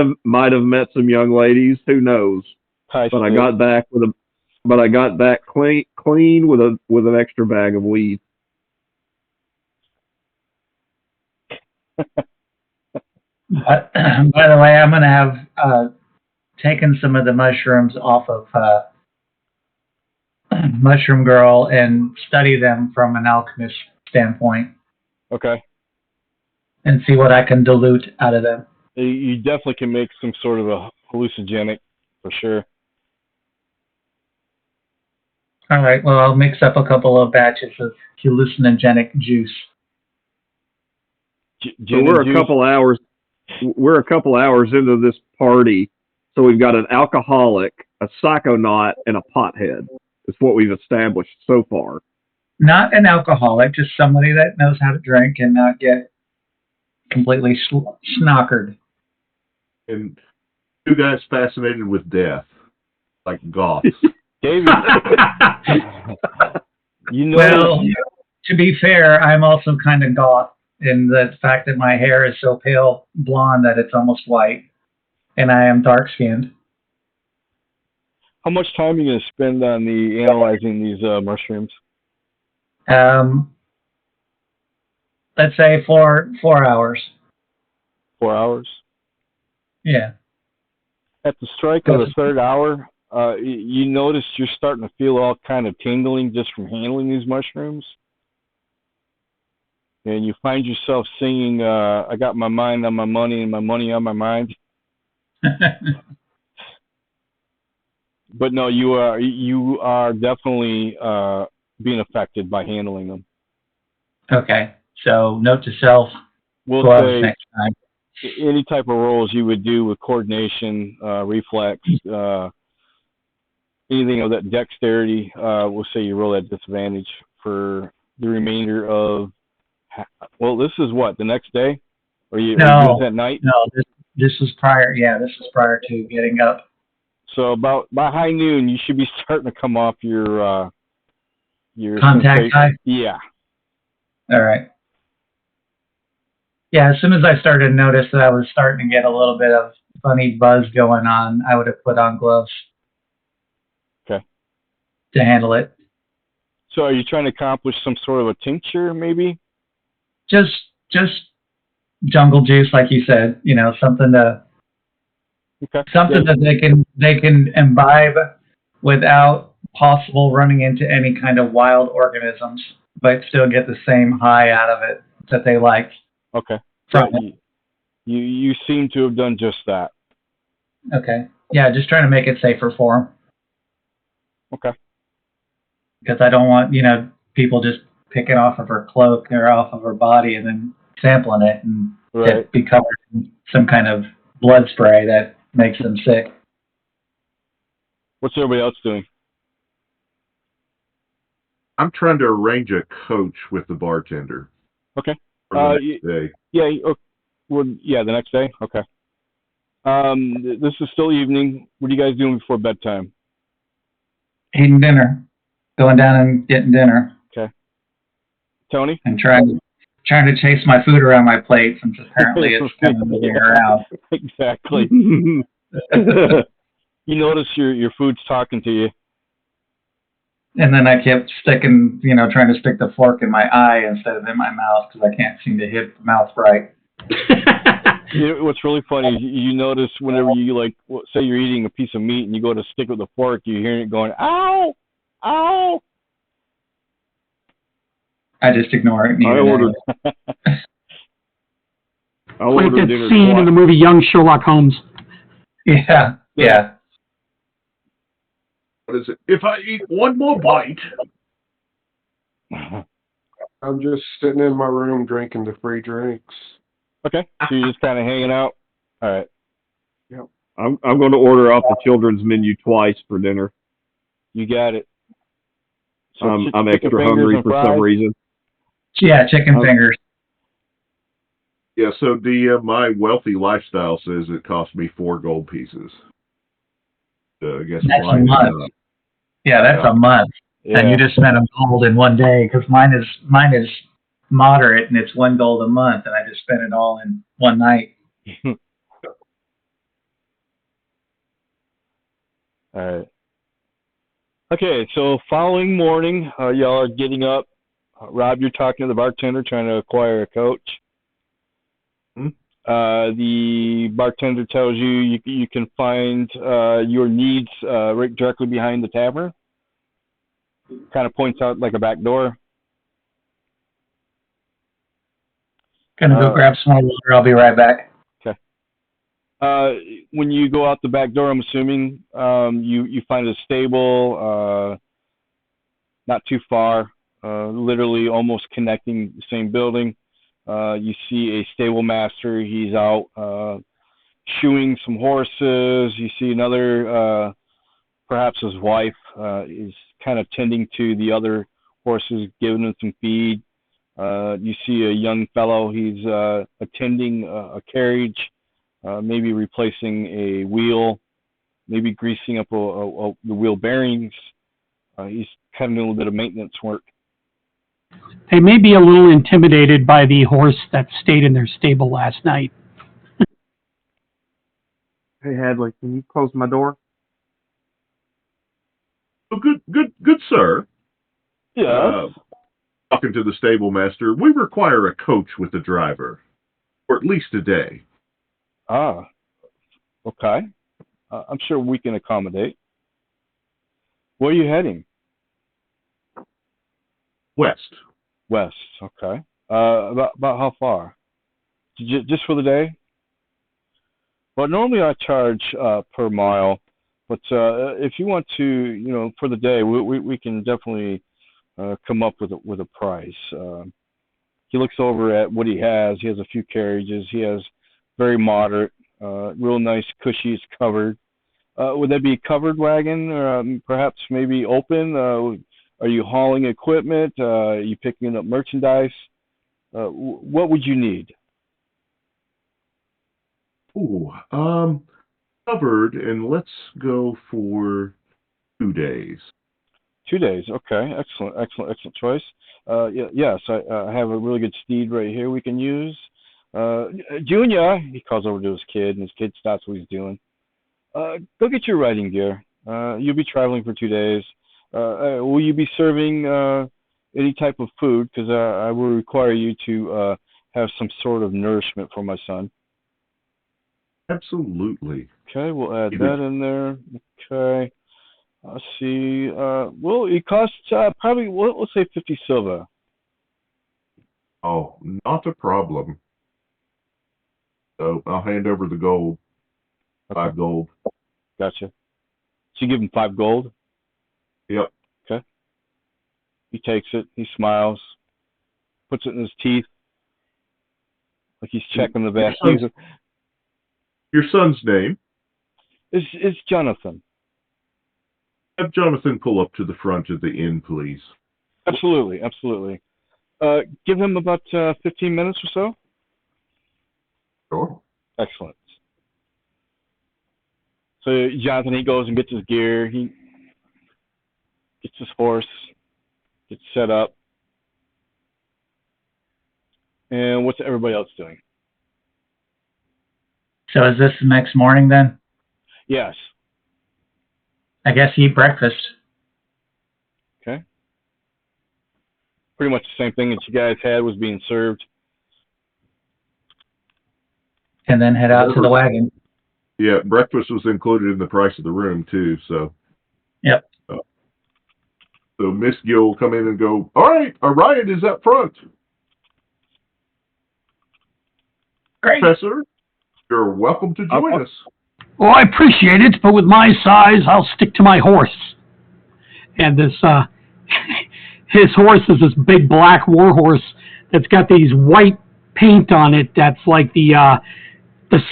have met some young ladies. Who knows? High But I stick. got back clean with an extra bag of weed. But, by the way, I'm going to have taken some of the mushrooms off of Mushroom Girl and study them from an alchemist standpoint Okay. and see what I can dilute out of them. You definitely can make some sort of a hallucinogenic for sure. All right, well, I'll mix up a couple of batches of hallucinogenic juice. So Gin we're and a juice. couple hours. We're a couple hours into this party, so we've got an alcoholic, a psychonaut, and a pothead. Is what we've established so far. Not an alcoholic, just somebody that knows how to drink and not get completely snockered. And two guys fascinated with death. Like goths. David, you know. Well, to be fair, I'm also kind of goth in the fact that my hair is so pale blonde that it's almost white, and I am dark skinned. How much time are you going to spend on analyzing these mushrooms? Let's say 4 hours. 4 hours. Yeah. At the strike of the third hour, you notice you're starting to feel all kind of tingling just from handling these mushrooms. And you find yourself singing, I got my mind on my money and my money on my mind. But no, you are definitely being affected by handling them. Okay. So note to self: We'll gloves say next time. any type of roles you would do with coordination, reflex, anything of that dexterity, we'll say you roll at disadvantage for the remainder of. Well, this is what, the next day, or are you doing this at night? No, this was prior. Yeah, this was prior to getting up. So about by high noon, you should be starting to come off your Contact sensation. high? Yeah. All right. Yeah, as soon as I started to notice that I was starting to get a little bit of funny buzz going on, I would have put on gloves. Okay. To handle it. So are you trying to accomplish some sort of a tincture, maybe? Just jungle juice, like you said. You know, something to Okay. that they can imbibe without possible running into any kind of wild organisms, but still get the same high out of it that they like. Okay. From Yeah, You seem to have done just that. Okay. Yeah, just trying to make it safer for him. Okay. Because I don't want, people just picking off of her cloak or off of her body and then sampling it and Right. it be covered in some kind of blood spray that makes them sick. What's everybody else doing? I'm trying to arrange a coach with the bartender. Okay. For the next day. Yeah. The next day. Okay. This is still evening. What are you guys doing before bedtime? Eating dinner. Going down and getting dinner. Okay. Tony? And trying to chase my food around my plate since apparently it's kind of moving around. Exactly. You notice your food's talking to you. And then I kept sticking, trying to stick the fork in my eye instead of in my mouth because I can't seem to hit the mouth right. What's really funny is you notice whenever you say you're eating a piece of meat and you go to stick with the fork, you hear it going, ow, ow. I just ignore it. I ordered. Like that scene in the movie Young Sherlock Holmes. Yeah. What is it? If I eat one more bite. I'm just sitting in my room drinking the free drinks. Okay, so you're just kind of hanging out. All right. Yep. I'm going to order off the children's menu twice for dinner. You got it. So I'm extra hungry for some reason. Yeah, chicken fingers. Yeah, so my wealthy lifestyle says it cost me 4 gold pieces. I guess that's a month. Yeah, that's a month. Yeah. And you just spent a gold in one day because mine is moderate and it's 1 gold a month, and I just spent it all in one night. All right. Okay, so following morning, y'all are getting up. Rob, you're talking to the bartender, trying to acquire a coach. The bartender tells you can find your needs right directly behind the tavern. Kind of points out like a back door. Gonna go grab some more water. I'll be right back. Okay. When you go out the back door, I'm assuming you find a stable not too far, literally almost connecting the same building. You see a stable master. He's out shoeing some horses. You see another, perhaps his wife, is kind of tending to the other horses, giving them some feed. You see a young fellow. He's attending a carriage, maybe replacing a wheel, maybe greasing up the wheel bearings. He's kind of doing a little bit of maintenance work. They may be a little intimidated by the horse that stayed in their stable last night. Hey, Hadley, can you close my door? Oh, good, sir. Yeah. Talking to the stable master, we require a coach with the driver, for at least a day. Ah, okay. I'm sure we can accommodate. Where are you heading? West. West, okay. About how far? Just for the day? Well, normally I charge per mile, but if you want to, for the day, we can definitely come up with a price. He looks over at what he has. He has a few carriages. He has very moderate, real nice, cushy. It's covered. Would that be a covered wagon, or perhaps maybe open? Are you hauling equipment? Are you picking up merchandise? What would you need? Ooh, covered, and let's go for 2 days. 2 days, okay, excellent choice. Yes, I have a really good steed right here we can use. Junior, he calls over to his kid, and his kid stops what he's doing. Go get your riding gear. You'll be traveling for 2 days. Will you be serving any type of food? Because I will require you to have some sort of nourishment for my son. Absolutely. Okay, we'll add that in there. Okay. Let's see. Well, it costs probably, let's say 50 silver. Oh, not a problem. So I'll hand over the gold. 5 gold. Gotcha. So you give him 5 gold? Yep. Okay. He takes it. He smiles. Puts it in his teeth. Like he's checking the back. Your son's name? It's Jonathan. Have Jonathan pull up to the front of the inn, please. Absolutely. Absolutely. Give him about 15 minutes or so. Sure. Excellent. So Jonathan, he goes and gets his gear. He gets his horse, gets set up. And what's everybody else doing? So is this the next morning then? Yes. I guess eat breakfast. Okay. Pretty much the same thing that you guys had was being served. And then head out to the wagon. Yeah, breakfast was included in the price of the room, too, so. Yep. So Mistgiel will come in and go, all right, a riot is up front. Great. Professor, you're welcome to join us. Oh, I appreciate it, but with my size, I'll stick to my horse. And this, his horse is this big black war horse that's got these white paint on it that's like the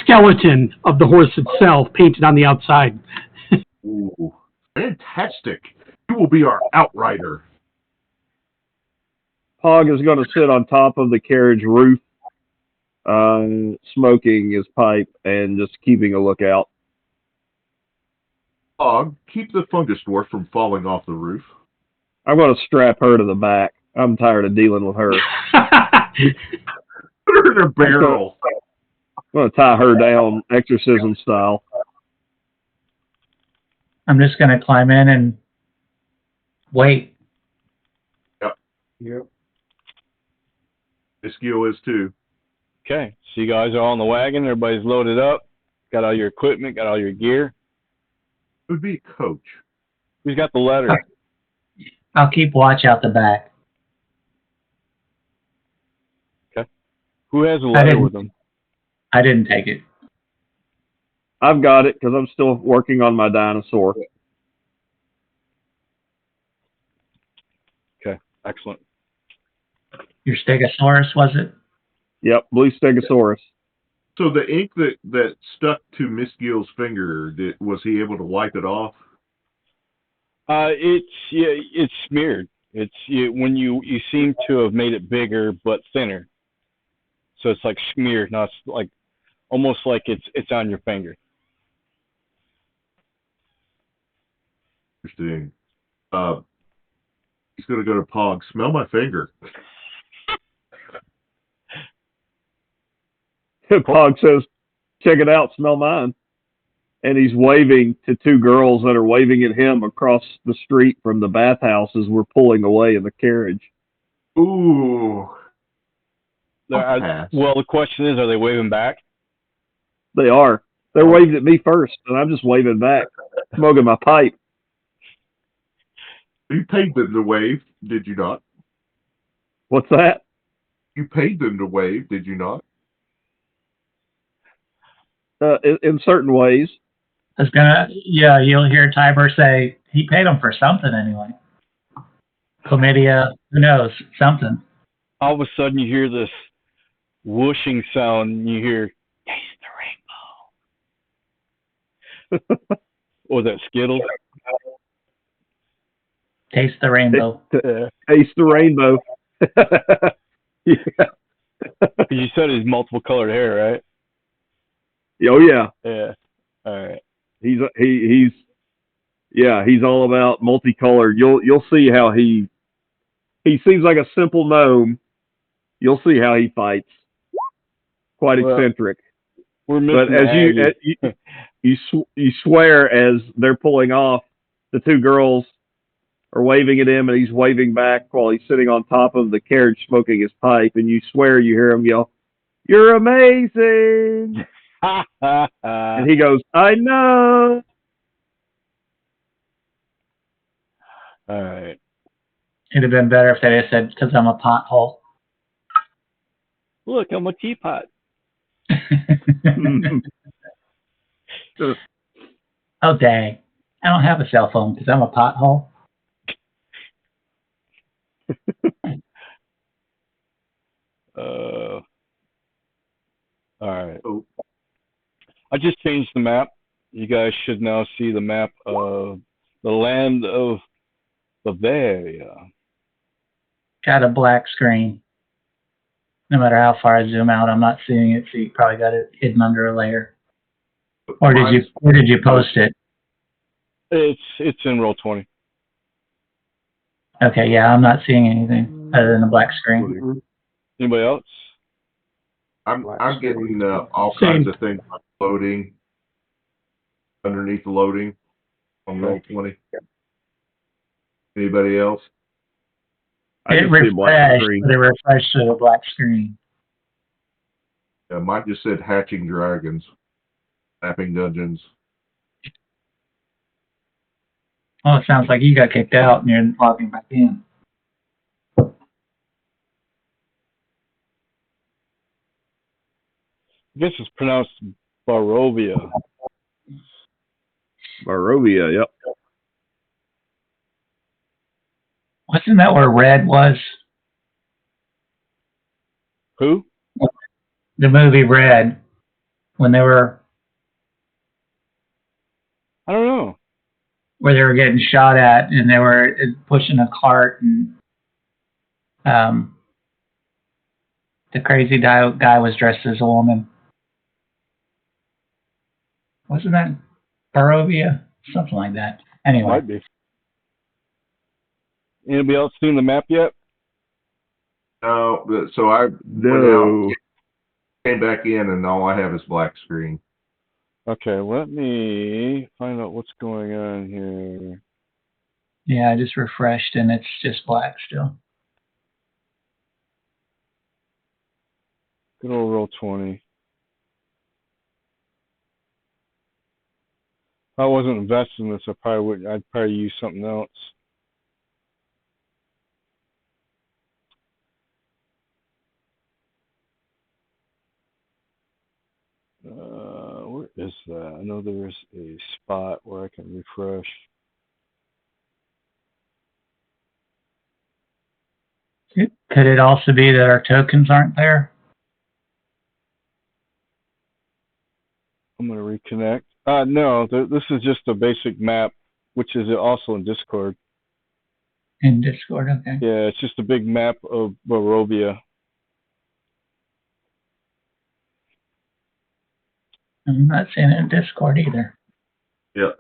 skeleton of the horse itself painted on the outside. Ooh, fantastic. You will be our outrider. Pog is going to sit on top of the carriage roof, smoking his pipe and just keeping a lookout. Og, keep the fungus dwarf from falling off the roof. I'm going to strap her to the back. I'm tired of dealing with her. Put her in a barrel. I'm going to tie her down exorcism style. I'm just going to climb in and wait. Yep. Mistgiel is too. Okay. So you guys are all in the wagon. Everybody's loaded up. Got all your equipment. Got all your gear. It would be a coach. Who's got the letter? I'll keep watch out the back. Okay. Who has a letter with them? I didn't take it. I've got it because I'm still working on my dinosaur. Okay. Excellent. Your Stegosaurus, was it? Yep, blue Stegosaurus. So the ink that stuck to Mistgiel's finger, was he able to wipe it off? It's smeared. When you seem to have made it bigger but thinner, so it's like smeared. Now it's like almost like it's on your finger. Interesting. He's going to go to Pog. Smell my finger. Pog says, check it out, smell mine. And he's waving to 2 girls that are waving at him across the street from the bathhouse as we're pulling away in the carriage. Ooh. Well, the question is, are they waving back? They are. They're waving at me first, and I'm just waving back, smoking my pipe. You paid them to wave, did you not? What's that? You paid them to wave, did you not? In certain ways. You'll hear Tibor say, he paid him for something anyway. Chlamydia, who knows, something. All of a sudden, you hear this whooshing sound, and you hear, taste the rainbow. Or that Skittles? Taste the rainbow. Taste the rainbow. Yeah. You said he's multiple colored hair, right? Oh yeah. Yeah. All right. He's all about multicolored. You'll see how he seems like a simple gnome. You'll see how he fights. Quite eccentric. We're missing But as you swear as they're pulling off, the 2 girls are waving at him and he's waving back while he's sitting on top of the carriage smoking his pipe, and you swear you hear him yell, "You're amazing!" And he goes, "I know." All right. It'd have been better if they had said, because I'm a pothole. Look, I'm a teapot. Oh, dang. I don't have a cell phone because I'm a pothole. All right. Oh, I just changed the map. You guys should now see the map of the land of Bavaria. Got a black screen. No matter how far I zoom out, I'm not seeing it, so you probably got it hidden under a layer. Or did you post it? It's in Roll20. Okay, yeah, I'm not seeing anything other than a black screen. Anybody else? I'm getting all Same. kinds of things loading underneath the loading on Roll20. Anybody else? I It just see a black refreshed, screen. but it refreshed to a black screen. Yeah, mine just said hatching dragons, mapping dungeons. Well, it sounds like you got kicked out and you're logging back in. I guess it's pronounced Barovia. Barovia, yep. Wasn't that where Red was? Who? The movie Red, when they were I don't know. where they were getting shot at and they were pushing a cart and the crazy guy was dressed as a woman. Wasn't that Barovia? Something like that. Anyway. Might be. Anybody else seen the map yet? No, so I went out, came back in, and all I have is black screen. Okay, let me find out what's going on here. Yeah, I just refreshed and it's just black still. Good old Roll20. If I wasn't invested in this, I'd probably use something else. Where is that? I know there's a spot where I can refresh. Could it also be that our tokens aren't there? I'm going to reconnect. No, this is just a basic map, which is also in Discord. In Discord, okay. Yeah, it's just a big map of Barovia. I'm not seeing it in Discord either. Yeah.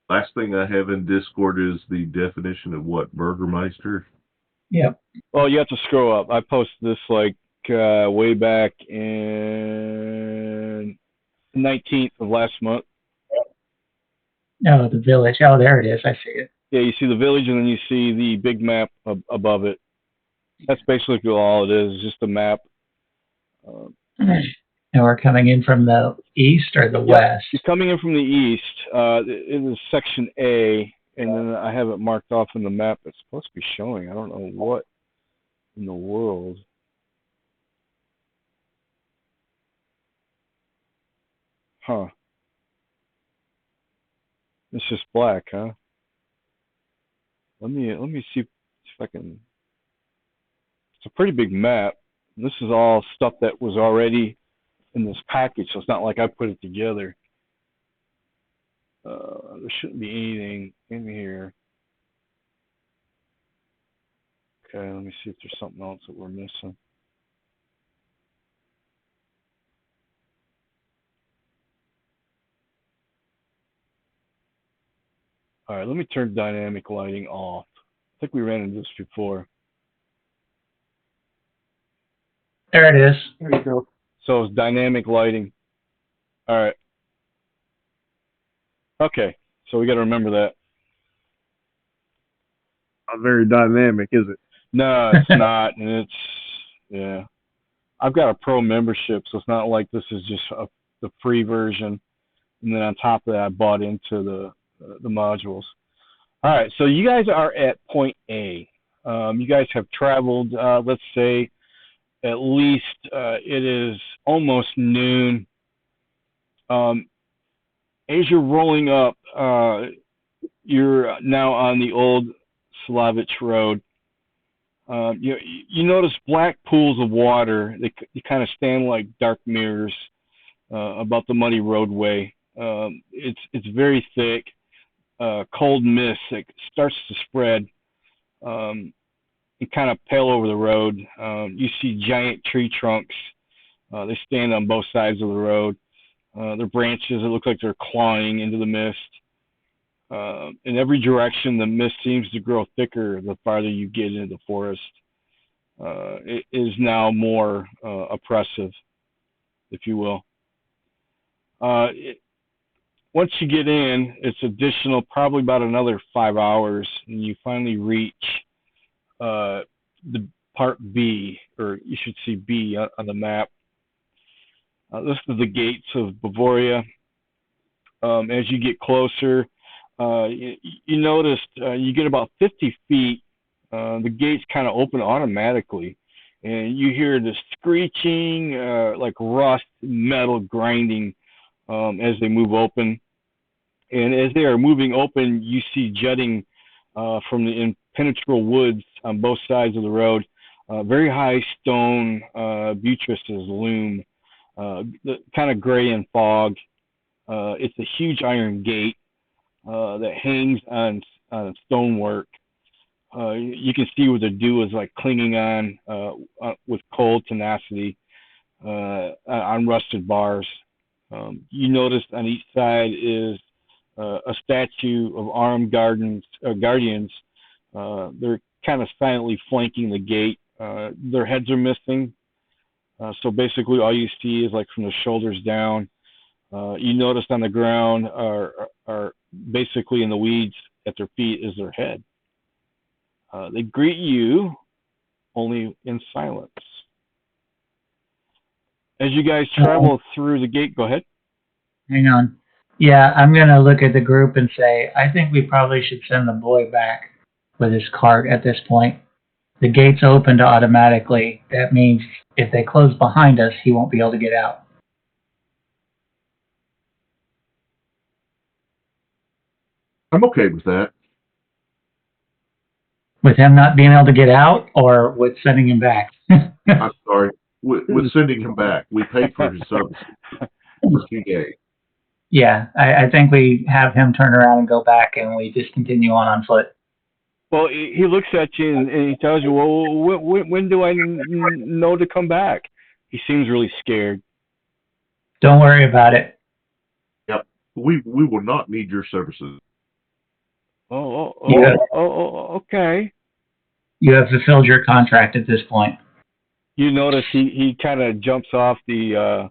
Last thing I have in Discord is the definition of what Burgermeister. Yep. Well, you have to scroll up. I posted this like way back in 19th of last month. No, the village. Oh, there it is. I see it. Yeah, you see the village and then you see the big map above it. That's basically all it is, just a map. And we're coming in from the east or the west? You're coming in from the east. It is section A, and then I have it marked off in the map. It's supposed to be showing. I don't know what in the world. Huh. It's just black, huh? Let me see if I can. It's a pretty big map. This is all stuff that was already in this package, so it's not like I put it together. There shouldn't be anything in here. Okay, let me see if there's something else that we're missing. All right, let me turn dynamic lighting off. I think we ran into this before. There it is. There you go. So it's dynamic lighting. All right. Okay, so we got to remember that. Not very dynamic, is it? No, it's not, and it's yeah. I've got a pro membership, so it's not like this is just the free version, and then on top of that, I bought into the modules. All right, so you guys are at point A. You guys have traveled, let's say, at least it is almost noon. As you're rolling up, you're now on the old Slavich Road. You notice black pools of water. They kind of stand like dark mirrors about the muddy roadway. It's very thick. Cold mist that starts to spread and kind of pale over the road. You see giant tree trunks. They stand on both sides of the road. Their branches, it looks like they're clawing into the mist. In every direction, the mist seems to grow thicker the farther you get into the forest. It is now more oppressive, if you will. Once you get in, it's additional, probably about another 5 hours, and you finally reach the part B, or you should see B on the map. This is the gates of Bavaria. As you get closer, you notice you get about 50 feet, the gates kind of open automatically, and you hear the screeching, like rust, metal grinding as they move open. And as they are moving open, you see jutting from the impenetrable woods on both sides of the road, very high stone buttresses loom, kind of gray in fog. It's a huge iron gate that hangs on stonework. You can see where the dew is like clinging on with cold tenacity on rusted bars. You notice on each side is a statue of armed guardians. They're kind of silently flanking the gate. Their heads are missing. So basically all you see is like from the shoulders down. You notice on the ground are basically in the weeds at their feet is their head. They greet you only in silence. As you guys travel through the gate, go ahead. Hang on. Yeah, I'm going to look at the group and say, I think we probably should send the boy back with his cart at this point. The gates opened automatically. That means if they close behind us, he won't be able to get out. I'm okay with that. With him not being able to get out, or with sending him back? I'm sorry. With sending him back. We paid for his services for 2 days. Yeah, I think we have him turn around and go back, and we just continue on foot. Well, he looks at you and he tells you, well, when do I know to come back? He seems really scared. Don't worry about it. Yep. We will not need your services. Okay. You have fulfilled your contract at this point. You notice he kind of jumps off the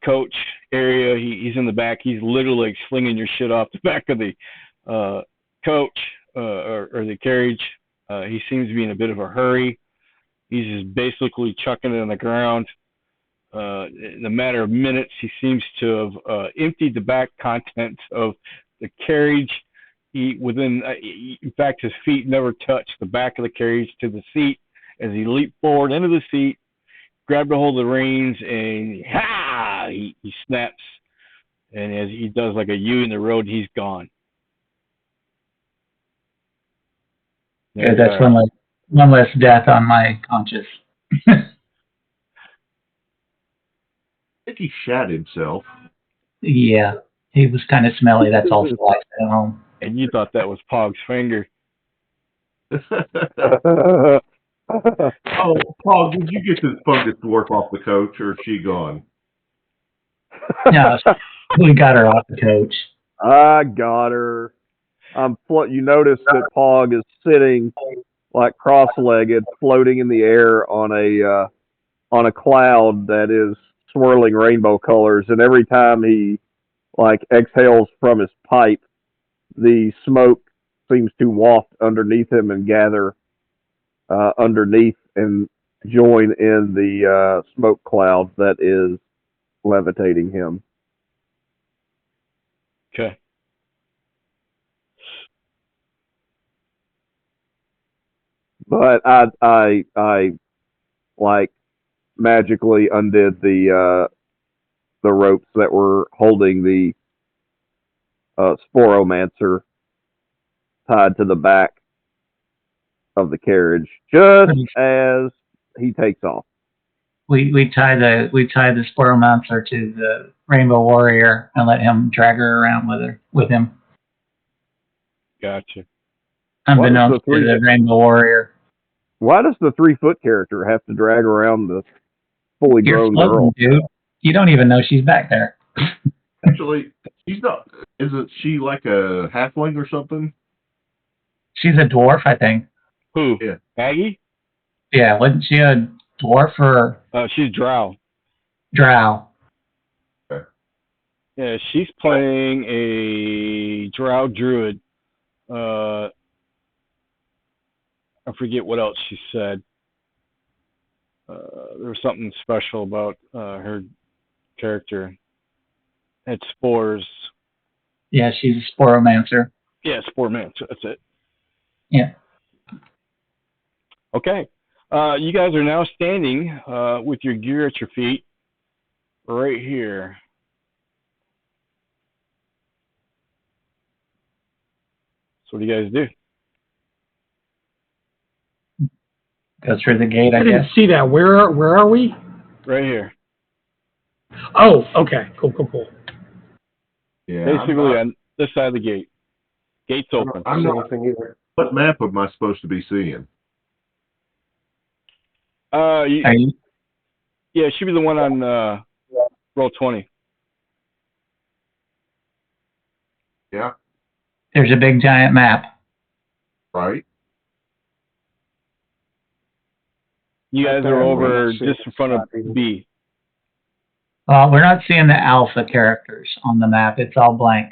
coach area. He's in the back. He's literally like slinging your shit off the back of the coach or the carriage. He seems to be in a bit of a hurry. He's just basically chucking it on the ground. In a matter of minutes, he seems to have emptied the back contents of the carriage. In fact, his feet never touched the back of the carriage to the seat. As he leaped forward into the seat, grabbed a hold of the reins, and he snaps. And as he does like a U in the road, he's gone. Yeah, that's one less death on my conscience. I think he shat himself. Yeah, he was kind of smelly. That's also why I sat at home. And you thought that was Pog's finger. Oh, Paul, did you get this fungus dwarf off the coach, or is she gone? No, we got her off the coach. I got her. You notice that Pog is sitting like cross-legged, floating in the air on a cloud that is swirling rainbow colors, and every time he like exhales from his pipe, the smoke seems to waft underneath him and gather underneath and join in the smoke cloud that is levitating him. Okay. But I like magically undid the ropes that were holding the Sporomancer tied to the back of the carriage, just as he takes off. We tie the Sporomancer to the Rainbow Warrior and let him drag her around with him. Gotcha. Unbeknownst to the Rainbow Warrior. Why does the 3-foot character have to drag around the fully grown girl? Dude. You don't even know she's back there. Actually, she's not. Isn't she like a halfling or something? She's a dwarf, I think. Who? Yeah. Aggie? Yeah, wasn't she a dwarf or She's Drow. Drow? Okay. Yeah, she's playing a Drow Druid. I forget what else she said. There was something special about her character. Had spores. Yeah, she's a Sporomancer. Yeah, Sporomancer. That's it. Yeah. Okay. You guys are now standing with your gear at your feet right here. So what do you guys do? Go through the gate, I I guess. didn't see that. Where are we? Right here. Oh, okay. Cool. Yeah. Basically on this side of the gate. Gate's open. I'm not anything either. What map am I supposed to be seeing? Are you? Yeah, it should be the one on roll 20. Yeah. There's a big giant map. Right. You guys are over just in front of B. Well, we're not seeing the alpha characters on the map. It's all blank.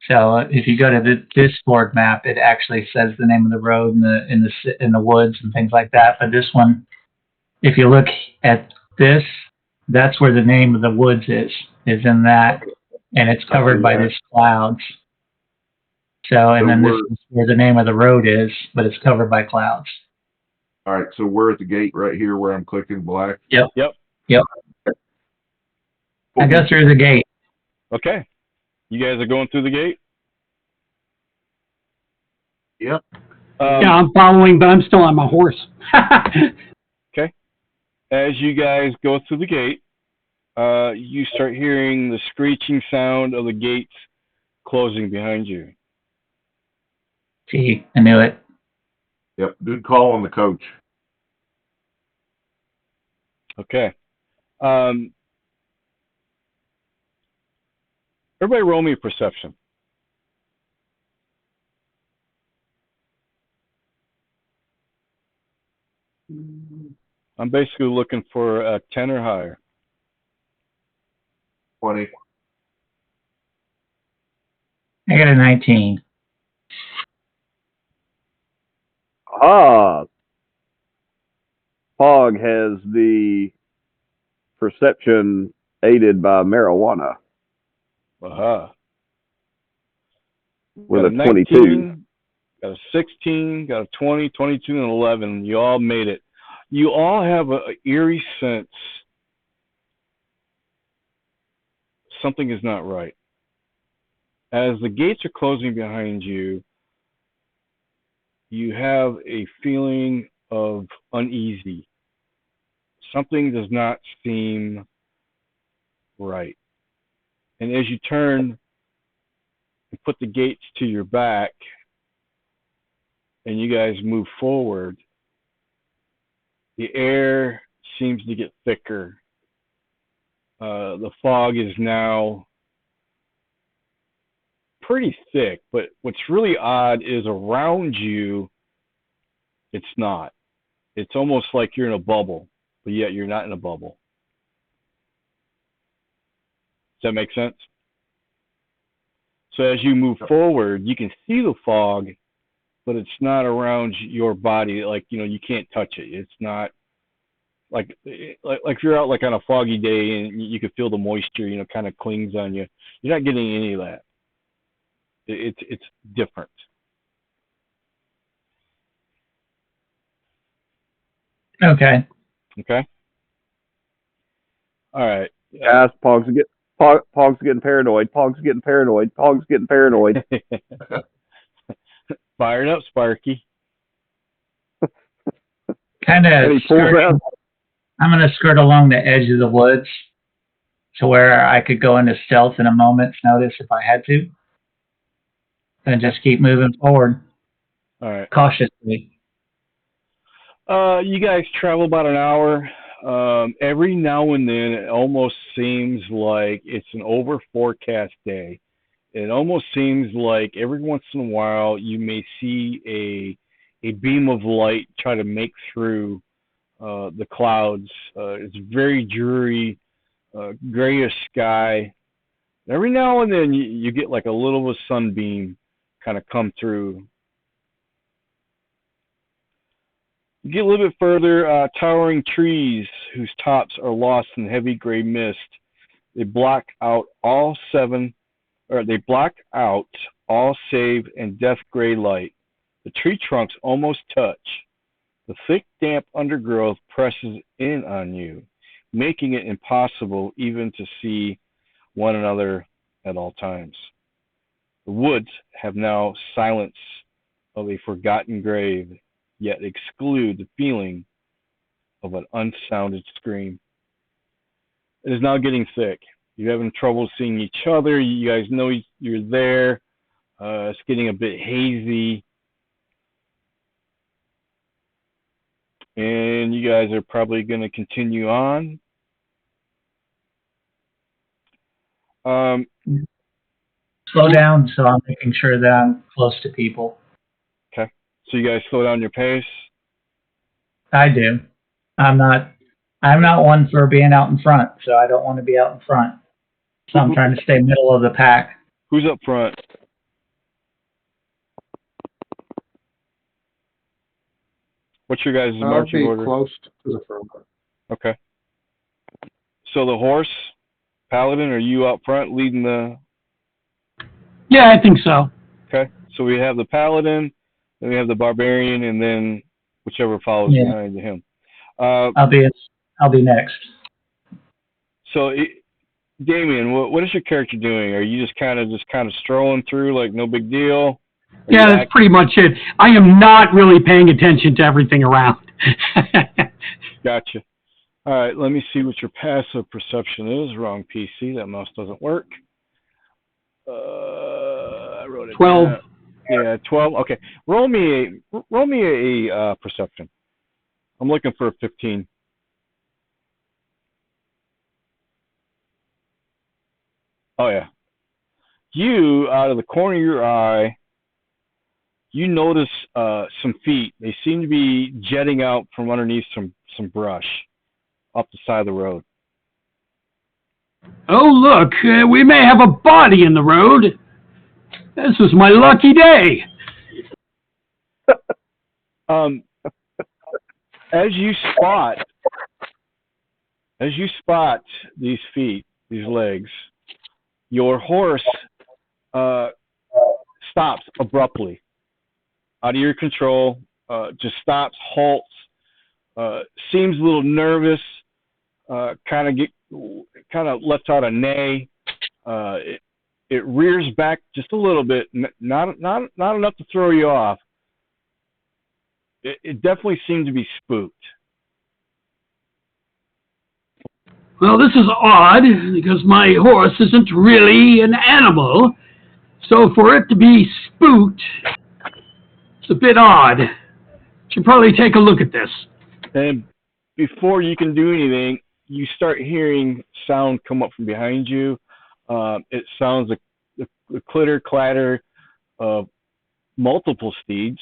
So if you go to the Discord map, it actually says the name of the road in the woods and things like that. But this one, if you look at this, that's where the name of the woods is in that, and it's covered by these clouds. So, and then this is where the name of the road is, but it's covered by clouds. All right. So we're at the gate right here where I'm clicking black. Yep. Yep. I go through the gate. Okay. You guys are going through the gate? Yep. Yeah, I'm following, but I'm still on my horse. Okay. As you guys go through the gate, you start hearing the screeching sound of the gates closing behind you. See, I knew it. Yep. Good call on the coach. Okay. Everybody roll me a perception. I'm basically looking for a 10 or higher. 20. I got a 19. Pog has the perception aided by marijuana Aha. with Got a 22. 19, got a 16, got a 20, 22, and 11. You all made it. You all have an eerie sense something is not right. As the gates are closing behind you, you have a feeling of uneasy. Something does not seem right. And as you turn and put the gates to your back and you guys move forward, the air seems to get thicker. The fog is now pretty thick, but what's really odd is around you, it's not. It's almost like you're in a bubble, but yet you're not in a bubble. Does that make sense? So as you move forward, you can see the fog, but it's not around your body. Like, you can't touch it. It's not like if you're out like on a foggy day and you can feel the moisture, kind of clings on you. You're not getting any of that. It's different. Okay. Okay. All right. Guys, Pog's getting paranoid. Pog's getting paranoid. Pog's getting paranoid. Fire it up, Sparky. Kind And of he pulls out. I'm going to skirt along the edge of the woods to where I could go into stealth in a moment's notice if I had to. And just keep moving forward All right. cautiously. You guys travel about an hour. Every now and then, it almost seems like it's an over forecast day. It almost seems like every once in a while you may see a beam of light try to make through the clouds. It's very dreary, grayish sky. Every now and then you get like a little of a sunbeam kind of come through. You get a little bit further, towering trees whose tops are lost in heavy gray mist. They block out all save and death gray light. The tree trunks almost touch. The thick, damp undergrowth presses in on you, making it impossible even to see one another at all times. The woods have now silence of a forgotten grave, yet exclude the feeling of an unsounded scream. It is now getting thick. You're having trouble seeing each other. You guys know you're there. It's getting a bit hazy. And you guys are probably going to continue on. Slow down so I'm making sure that I'm close to people. Okay. So you guys slow down your pace? I do. I'm not one for being out in front, so I don't want to be out in front. So I'm trying to stay middle of the pack. Who's up front? What's your guys' I'll marching be order? close to the front. Okay. So the horse, Paladin, are you out front leading the... Yeah, I think so. Okay. So we have the Paladin, then we have the Barbarian, and then whichever follows behind him. I'll be next. So, Damien, what is your character doing? Are you just kind of strolling through like no big deal? Yeah, that's pretty much it. I am not really paying attention to everything around. Gotcha. All right, let me see what your passive perception is. Wrong PC. That mouse doesn't work. I wrote it 12. down. Yeah, 12. Okay. Roll me a perception. I'm looking for a 15. Oh yeah. You, out of the corner of your eye, you notice some feet. They seem to be jetting out from underneath some brush off the side of the road. Oh, look, we may have a body in the road. This is my lucky day. As you spot these feet, these legs, your horse stops abruptly, out of your control. Just stops, halts, seems a little nervous. Kind of lets out a neigh. It rears back just a little bit, not enough to throw you off. It definitely seemed to be spooked. Well, this is odd, because my horse isn't really an animal. So for it to be spooked, it's a bit odd. Should probably take a look at this. And Before you can do anything, you start hearing sound come up from behind you. It sounds like the clatter of multiple steeds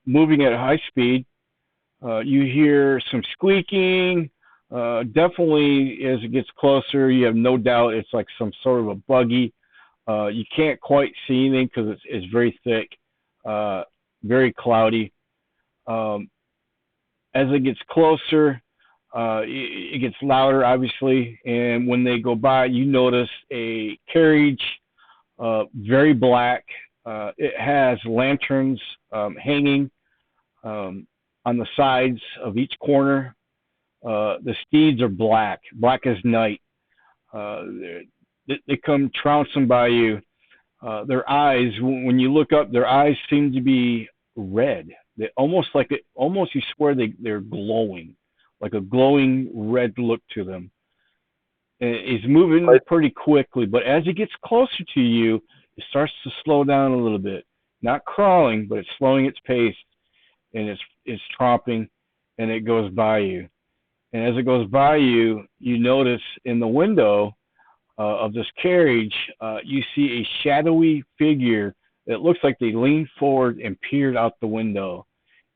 moving at high speed. You hear some squeaking. Definitely, as it gets closer, you have no doubt it's like some sort of a buggy. You can't quite see anything because it's very thick, very cloudy. As it gets closer, it gets louder, obviously, and when they go by, you notice a carriage, very black. It has lanterns hanging. on the sides of each corner. The steeds are black as night. They come trouncing by you. Their eyes, when you look up, their eyes seem to be red. They almost you swear they're glowing, like a glowing red look to them. And he's moving pretty quickly, but as he gets closer to you, it starts to slow down a little bit. Not crawling, but it's slowing its pace, and it's tromping, and it goes by you. And as it goes by you, you notice in the window of this carriage, you see a shadowy figure that looks like they leaned forward and peered out the window,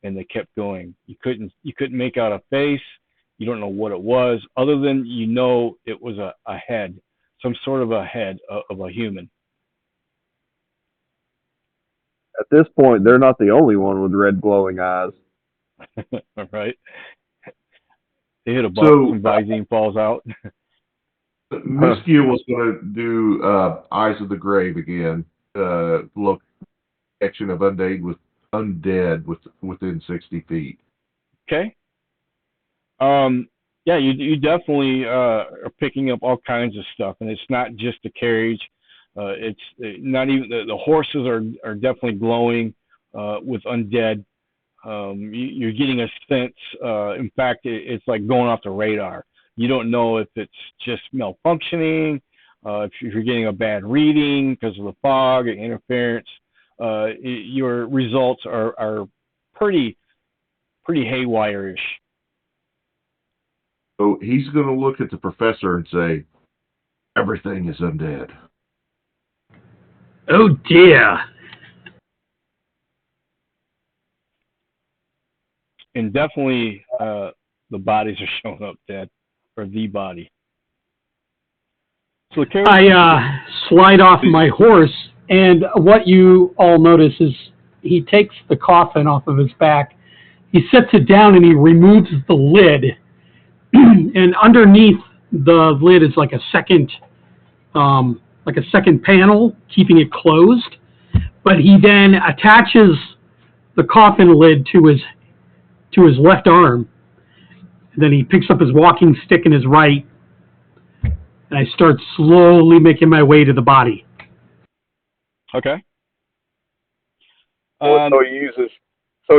and they kept going. You couldn't make out a face. You don't know what it was, other than you know it was a head, some sort of a head of a human. At this point, they're not the only one with red glowing eyes. All right. They hit a button and Visine falls out. Mistgiel was going to do Eyes of the Grave again. Look, action of undead within 60 feet. Okay. Yeah, you definitely are picking up all kinds of stuff, and it's not just the carriage. It's not even the horses are definitely glowing with undead. You're getting a sense. In fact, it's like going off the radar. You don't know if it's just malfunctioning, if you're getting a bad reading because of the fog and interference. Your results are pretty haywire-ish. So he's going to look at the professor and say, "Everything is undead." Oh dear. And definitely the bodies are showing up dead, or the body. So I slide off my horse, and what you all notice is he takes the coffin off of his back, he sets it down, and he removes the lid. And underneath the lid is like a second panel, keeping it closed. But he then attaches the coffin lid to his left arm. And then he picks up his walking stick in his right, and I start slowly making my way to the body. Okay. So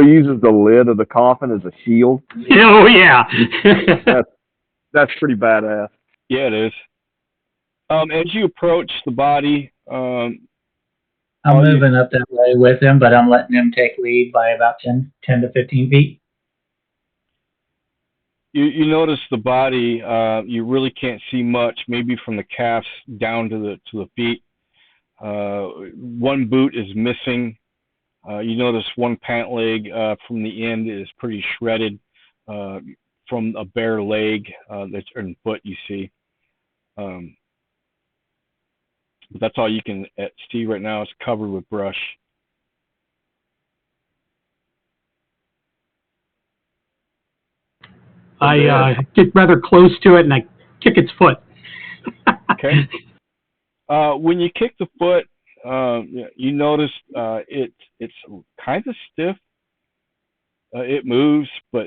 he uses the lid of the coffin as a shield. Oh yeah. That's pretty badass. Yeah, it is. As you approach the body, I'm moving up that way with him, but I'm letting him take lead by about 10 to 15 feet. You notice the body. You really can't see much, maybe from the calves down to the feet. One boot is missing. You notice one pant leg from the end is pretty shredded from a bare leg that's and foot you see. But that's all you can see right now. It's covered with brush. I get rather close to it, and I kick its foot. Okay. When you kick the foot, you notice it's kind of stiff. It moves, but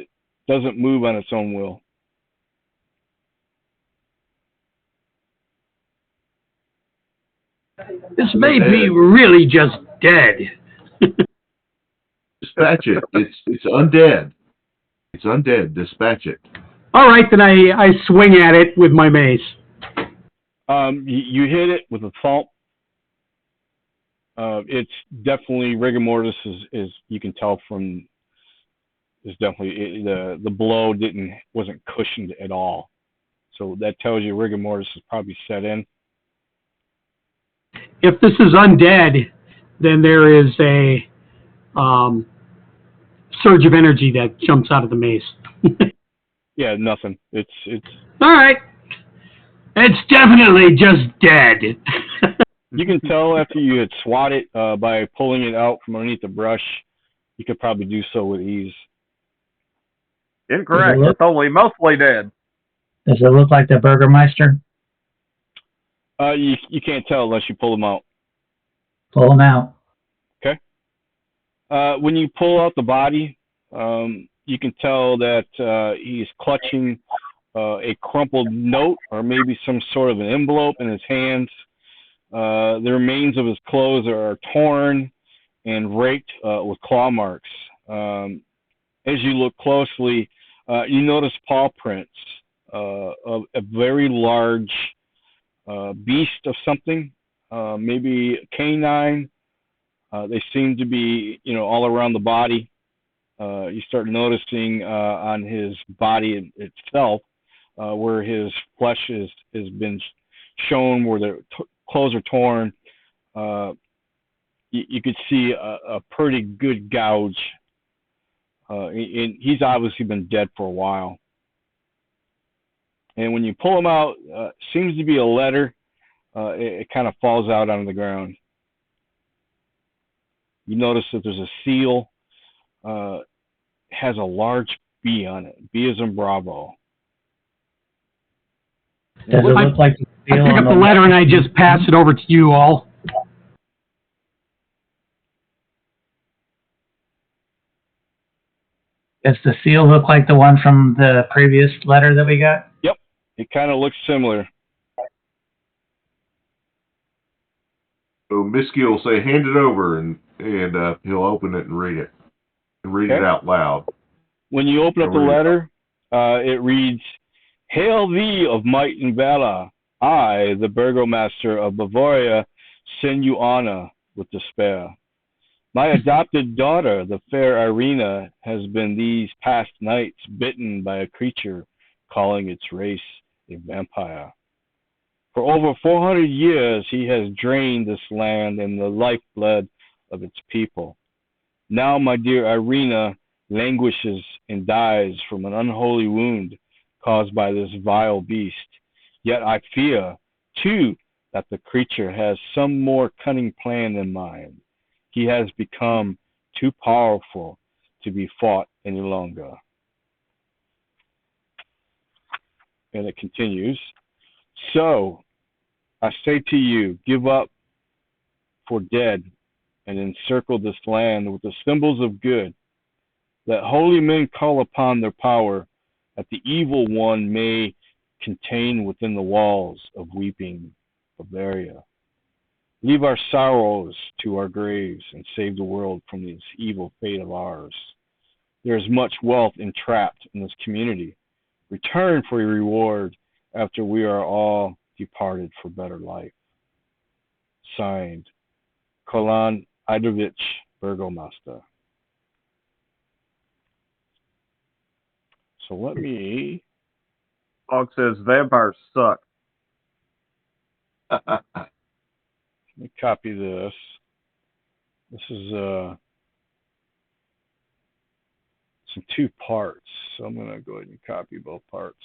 doesn't move on its own will. This may be really just dead. Dispatch it. It's undead. It's undead. Dispatch it. All right, then I swing at it with my mace. You hit it with a thump. It's definitely rigor mortis, is you can tell from. Is definitely the blow wasn't cushioned at all, so that tells you rigor mortis is probably set in. If this is undead, then there is a surge of energy that jumps out of the mace. Yeah, nothing. It's all right. It's definitely just dead. You can tell after you had swat it by pulling it out from underneath the brush. You could probably do so with ease. Incorrect. It's only mostly dead. Does it look like the Burgermeister? You can't tell unless you pull them out. Pull him out. Okay. When you pull out the body, you you can tell that he's clutching a crumpled note or maybe some sort of an envelope in his hands. The remains of his clothes are torn and raked with claw marks. As you look closely, you notice paw prints of a very large beast of something, maybe a canine. They seem to be, all around the body. You start noticing on his body itself where his flesh has been shown, where the clothes are torn. You could see a pretty good gouge. And he's obviously been dead for a while. And when you pull him out, seems to be a letter. It kind of falls out onto the ground. You notice that there's a seal. Has a large B on it. B as in Bravo. Does it look like the I seal pick on up the letter and I just pass it over to you all. Does the seal look like the one from the previous letter that we got? Yep. It kind of looks similar. So Mistgiel will say, hand it over, and he'll open it and read it. And read it out loud. When you open up the letter, it reads, Hail thee of might and valor. I, the burgomaster of Bavaria, send you honor with despair. My adopted daughter, the fair Irina, has been these past nights bitten by a creature calling its race a vampire. For over 400 years he has drained this land and the lifeblood of its people. Now my dear Irina languishes and dies from an unholy wound caused by this vile beast. Yet I fear, too, that the creature has some more cunning plan than mine. He has become too powerful to be fought any longer. And it continues. So, I say to you, give up for dead and encircle this land with the symbols of good. Let holy men call upon their power, that the evil one may contain within the walls of weeping Bavaria. Leave our sorrows to our graves and save the world from this evil fate of ours. There is much wealth entrapped in this community. Return for your reward after we are all departed for better life. Signed, Kolan Idovich, Burgomaster. So let me... Dog says vampires suck. Let me copy this. This is it's in 2 parts, so I'm going to go ahead and copy both parts.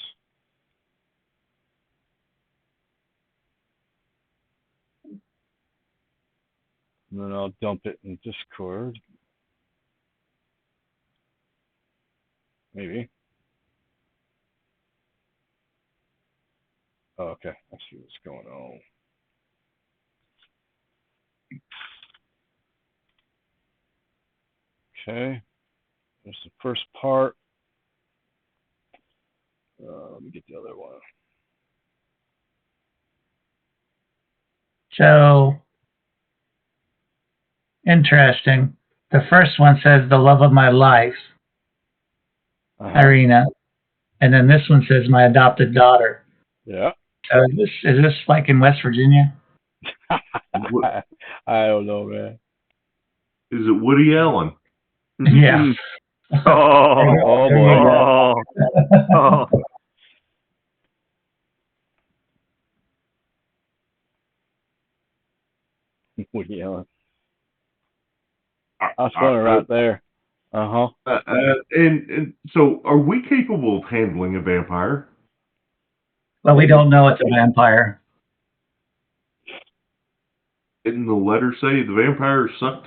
And then I'll dump it in Discord. Maybe. Oh, okay, I see what's going on. Okay, there's the first part. Let me get the other one. So, interesting. The first one says the love of my life, Irina, and then this one says my adopted daughter. Yeah. So is this like in West Virginia? I don't know, man. Is it Woody Allen? Yeah. Oh boy. Oh. Woody Allen. That's one right there. And so, are we capable of handling a vampire? Well, we don't know it's a vampire. Didn't the letter say the vampire sucked?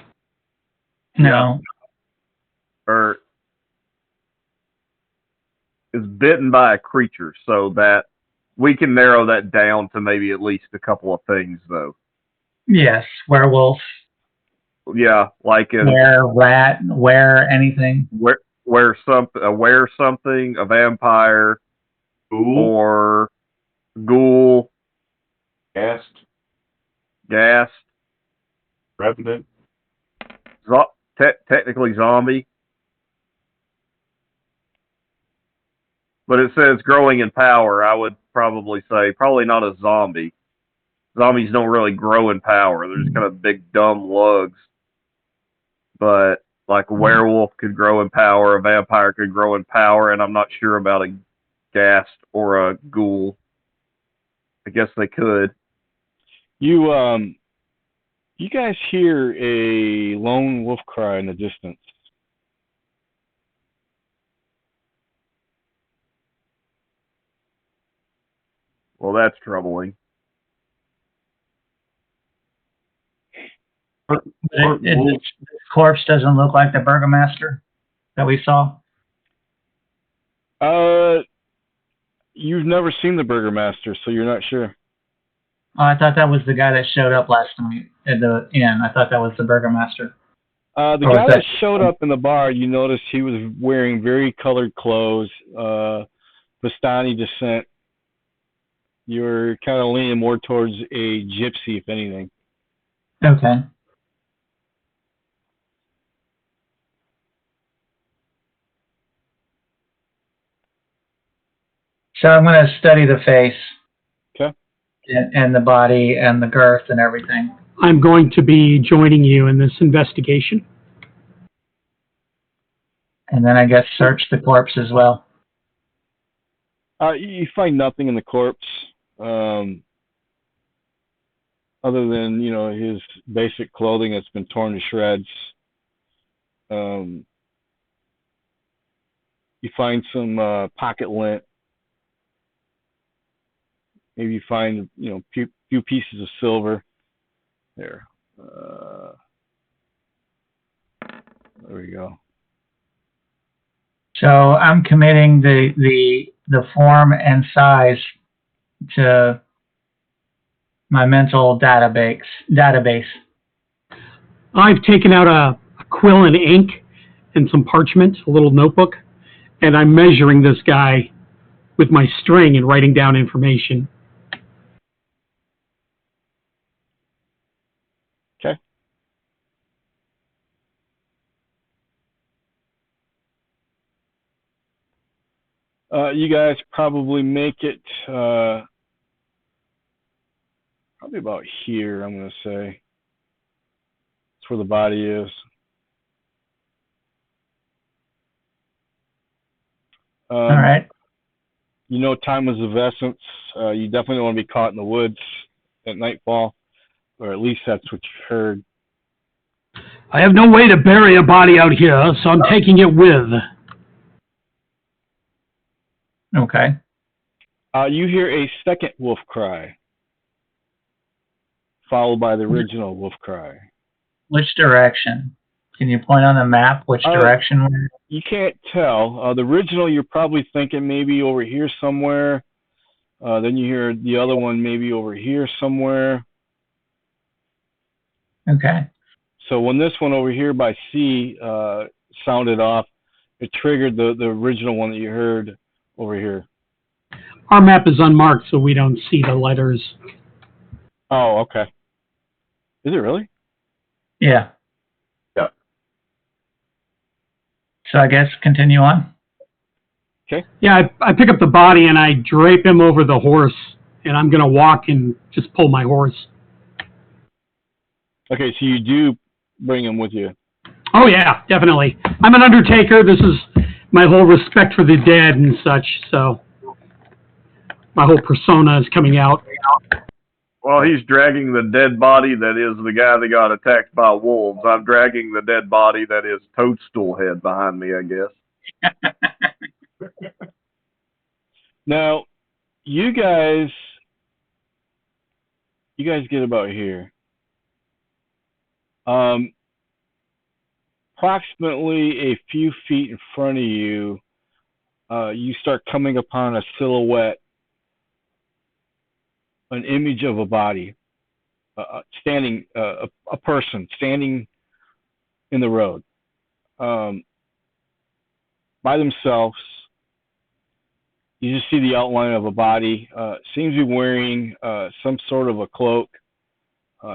No. Or is bitten by a creature, so that we can narrow that down to maybe at least a couple of things, though. Yes, werewolf. Yeah, like in Were rat, were anything. wear something, a vampire, Ghoul, or ghoul, Ghast, ghast, Revenant. technically zombie. But it says growing in power. I would probably say probably not a zombie. Zombies don't really grow in power. They're just kind of big, dumb lugs. But like a werewolf could grow in power, a vampire could grow in power, and I'm not sure about a ghast or a ghoul. I guess they could. You guys hear a lone wolf cry in the distance. Well, that's troubling. This corpse doesn't look like the burgomaster that we saw. You've never seen the burgomaster, so you're not sure. Oh, I thought that was the guy that showed up last night at the inn. I thought that was the burgomaster. The Or guy is that showed up in the bar, you noticed he was wearing very colored clothes, Bastani descent. You're kind of leaning more towards a gypsy, if anything. Okay. So I'm going to study the face. Okay. And the body and the girth and everything. I'm going to be joining you in this investigation. And then I guess search the corpse as well. You find nothing in the corpse, other than his basic clothing that's been torn to shreds. You find some pocket lint. Maybe you find few pieces of silver. There. There we go. So I'm committing the form and size to my mental database. I've taken out a quill and ink and some parchment, a little notebook, and I'm measuring this guy with my string and writing down information. Okay. You guys probably make it probably about here, I'm going to say. That's where the body is. All right. Time is of essence. You definitely don't want to be caught in the woods at nightfall, or at least that's what you heard. I have no way to bury a body out here, so I'm taking it with. Okay. You hear a second wolf cry, followed by the original wolf cry. Which direction? Can you point on the map which direction? You can't tell. The original, you're probably thinking maybe over here somewhere. Then you hear the other one maybe over here somewhere. Okay. So when this one over here by C sounded off, it triggered the original one that you heard over here. Our map is unmarked, so we don't see the letters. Oh, okay. Is it really? Yeah. Yeah. So I guess continue on. Okay. Yeah, I pick up the body and I drape him over the horse, and I'm going to walk and just pull my horse. Okay, so you do bring him with you. Oh, yeah, definitely. I'm an undertaker. This is my whole respect for the dead and such, so my whole persona is coming out. Well, he's dragging the dead body that is the guy that got attacked by wolves. I'm dragging the dead body that is Toadstool Head behind me, I guess. Now, you guys get about here. Approximately a few feet in front of you, you start coming upon a silhouette, an image of a body, standing, a person standing in the road. by themselves. You just see the outline of a body. Seems to be wearing some sort of a cloak.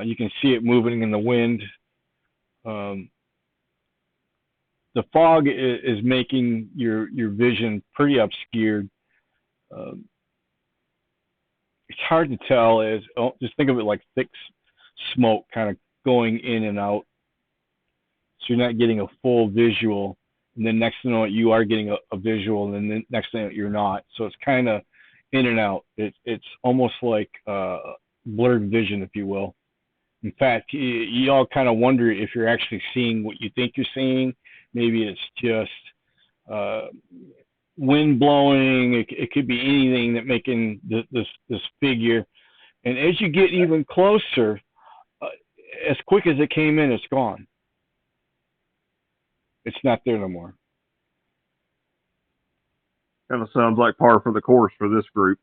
You can see it moving in the wind. The fog is making your vision pretty obscured. It's hard to tell. Just think of it like thick smoke kind of going in and out. So you're not getting a full visual. And then next thing you know, you are getting a visual, and then next thing you're not. So it's kind of in and out. It's almost like blurred vision, if you will. In fact, you all kind of wonder if you're actually seeing what you think you're seeing. Maybe it's just wind blowing. It could be anything that making this figure. And as you get even closer, as quick as it came in, it's gone. It's not there no more. Kind of sounds like par for the course for this group.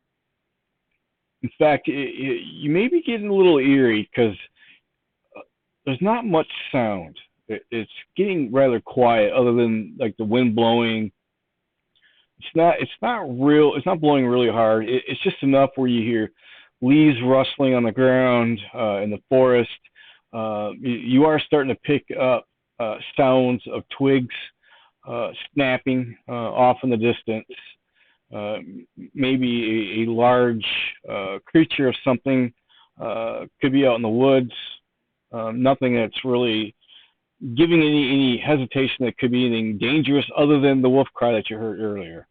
In fact, you may be getting a little eerie because there's not much sound. It's getting rather quiet, other than like the wind blowing. It's not blowing really hard. It's just enough where you hear leaves rustling on the ground in the forest. You are starting to pick up sounds of twigs snapping off in the distance. Maybe a large creature of something could be out in the woods. Nothing that's really giving any hesitation that could be anything dangerous other than the wolf cry that you heard earlier.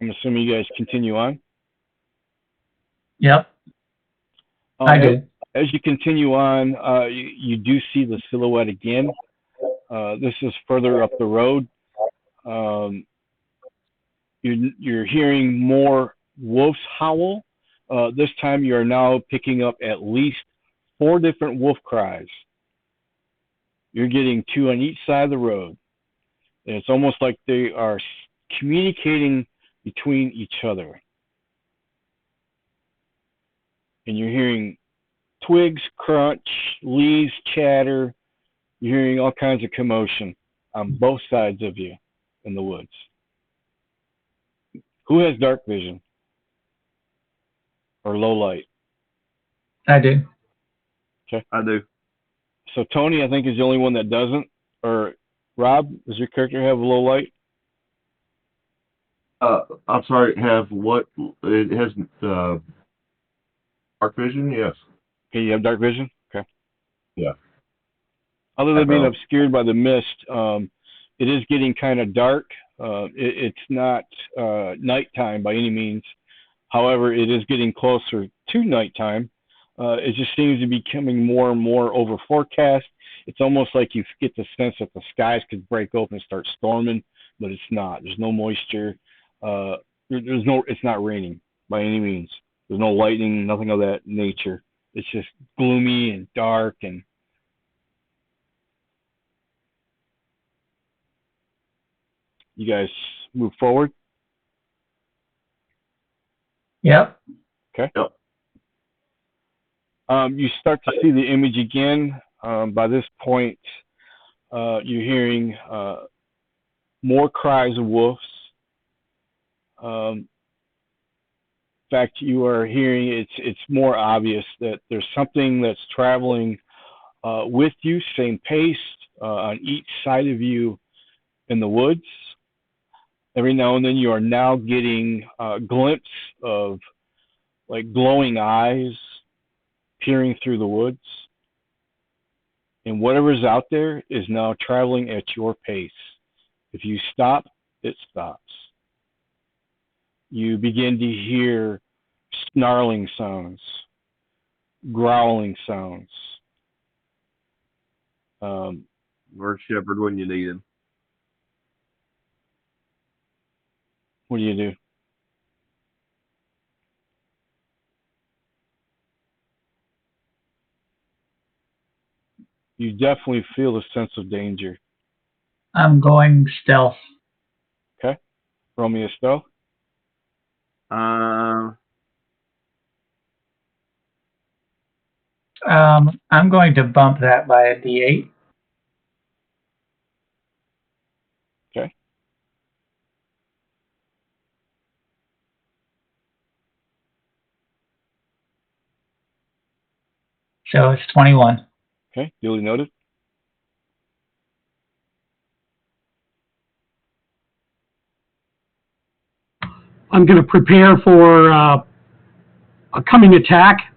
I'm assuming you guys continue on. Yep. I do. As you continue on, you do see the silhouette again. This is further up the road. You're hearing more wolves howl. This time you are now picking up at least 4 different wolf cries. You're getting 2 on each side of the road. And it's almost like they are communicating between each other. And you're hearing twigs crunch, leaves chatter. You're hearing all kinds of commotion on both sides of you in the woods. Who has dark vision or low light? I do. Okay. I do. So Tony, I think, is the only one that doesn't. Or Rob, does your character have low light? I'm sorry, have what? It has dark vision, yes. Okay, you have dark vision? Okay. Yeah. Other than being obscured by the mist, it is getting kind of dark. It's not nighttime by any means. However, it is getting closer to nighttime. It just seems to be becoming more and more over forecast. It's almost like you get the sense that the skies could break open and start storming, but it's not. There's no moisture. It's not raining by any means. There's no lightning, nothing of that nature. It's just gloomy and dark. And you guys move forward. Yep. Okay. Yep. You start to see the image again. By this point, you're hearing more cries of wolves. In fact, you are hearing it's more obvious that there's something that's traveling with you, same pace, on each side of you in the woods. Every now and then you are now getting a glimpse of like glowing eyes peering through the woods. And whatever's out there is now traveling at your pace. If you stop, it stops. You begin to hear snarling sounds, growling sounds. Where's Shepard when you need him? What do? You definitely feel a sense of danger. I'm going stealth. Okay. Roll me a stealth. I'm going to bump that by a D8. So it's 21. Okay, duly noted. I'm going to prepare for a coming attack.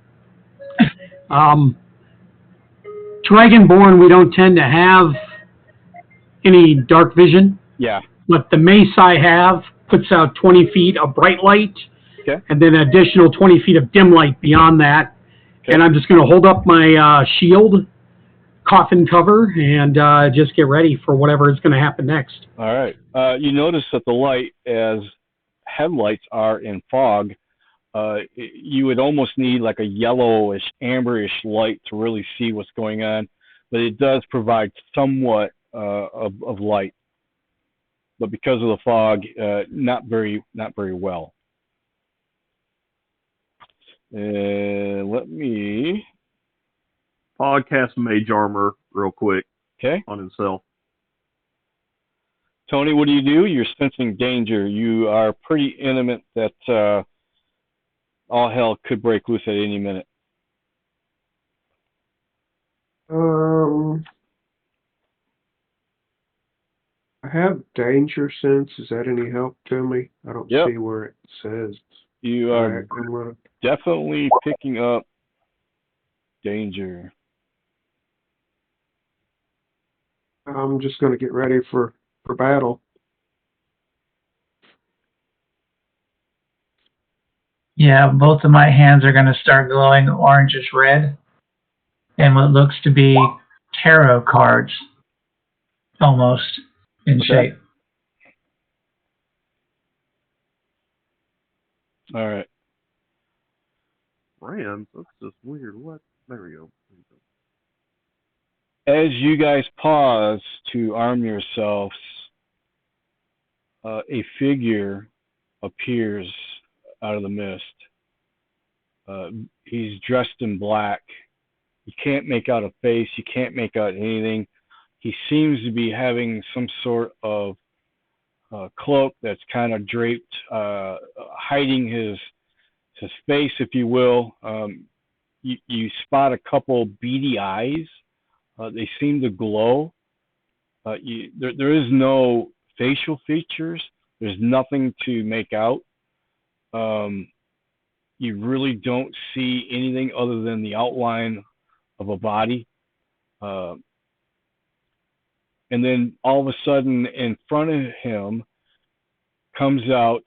Dragonborn, we don't tend to have any dark vision, Yeah. but the mace I have puts out 20 feet of bright light, Okay. and then an additional 20 feet of dim light beyond that. Okay. And I'm just going to hold up my shield, coffin cover, and just get ready for whatever is going to happen next. All right. You notice that the light, as headlights are in fog, you would almost need like a yellowish, amberish light to really see what's going on, but it does provide somewhat of light. But because of the fog, not very well. Let me. Podcast mage armor real quick. Okay. On himself. Tony, what do? You're sensing danger. You are pretty intimate that all hell could break loose at any minute. I have danger sense. Is that any help to me? I don't see where it says. You are definitely picking up danger. I'm just going to get ready for battle. Yeah, both of my hands are going to start glowing orangish red, and what looks to be tarot cards, almost in shape. All right. Rams? That's just weird. What? There we go. As you guys pause to arm yourselves, a figure appears out of the mist. He's dressed in black. You can't make out a face. You can't make out anything. He seems to be having some sort of cloak that's kind of draped, hiding his face, if you will. You spot a couple beady eyes. They seem to glow. There is no facial features. There's nothing to make out. You really don't see anything other than the outline of a body. And then all of a sudden, in front of him comes out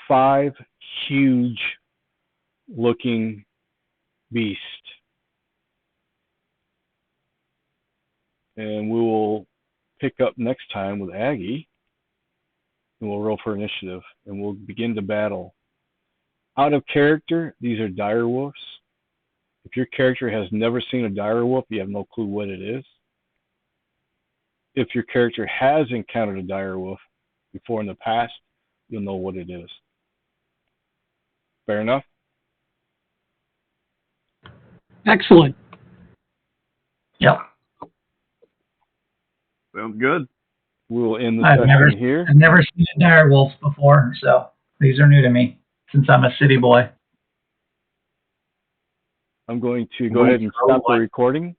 5 huge-looking beasts. And we will pick up next time with Aggie, and we'll roll for initiative, and we'll begin to battle. Out of character, these are direwolves. If your character has never seen a direwolf, you have no clue what it is. If your character has encountered a direwolf before in the past, you'll know what it is. Fair enough? Excellent. Yep. Sounds good. We will end the session here. I've never seen a dire wolf before, so these are new to me since I'm a city boy. I'm going to go ahead and stop the recording.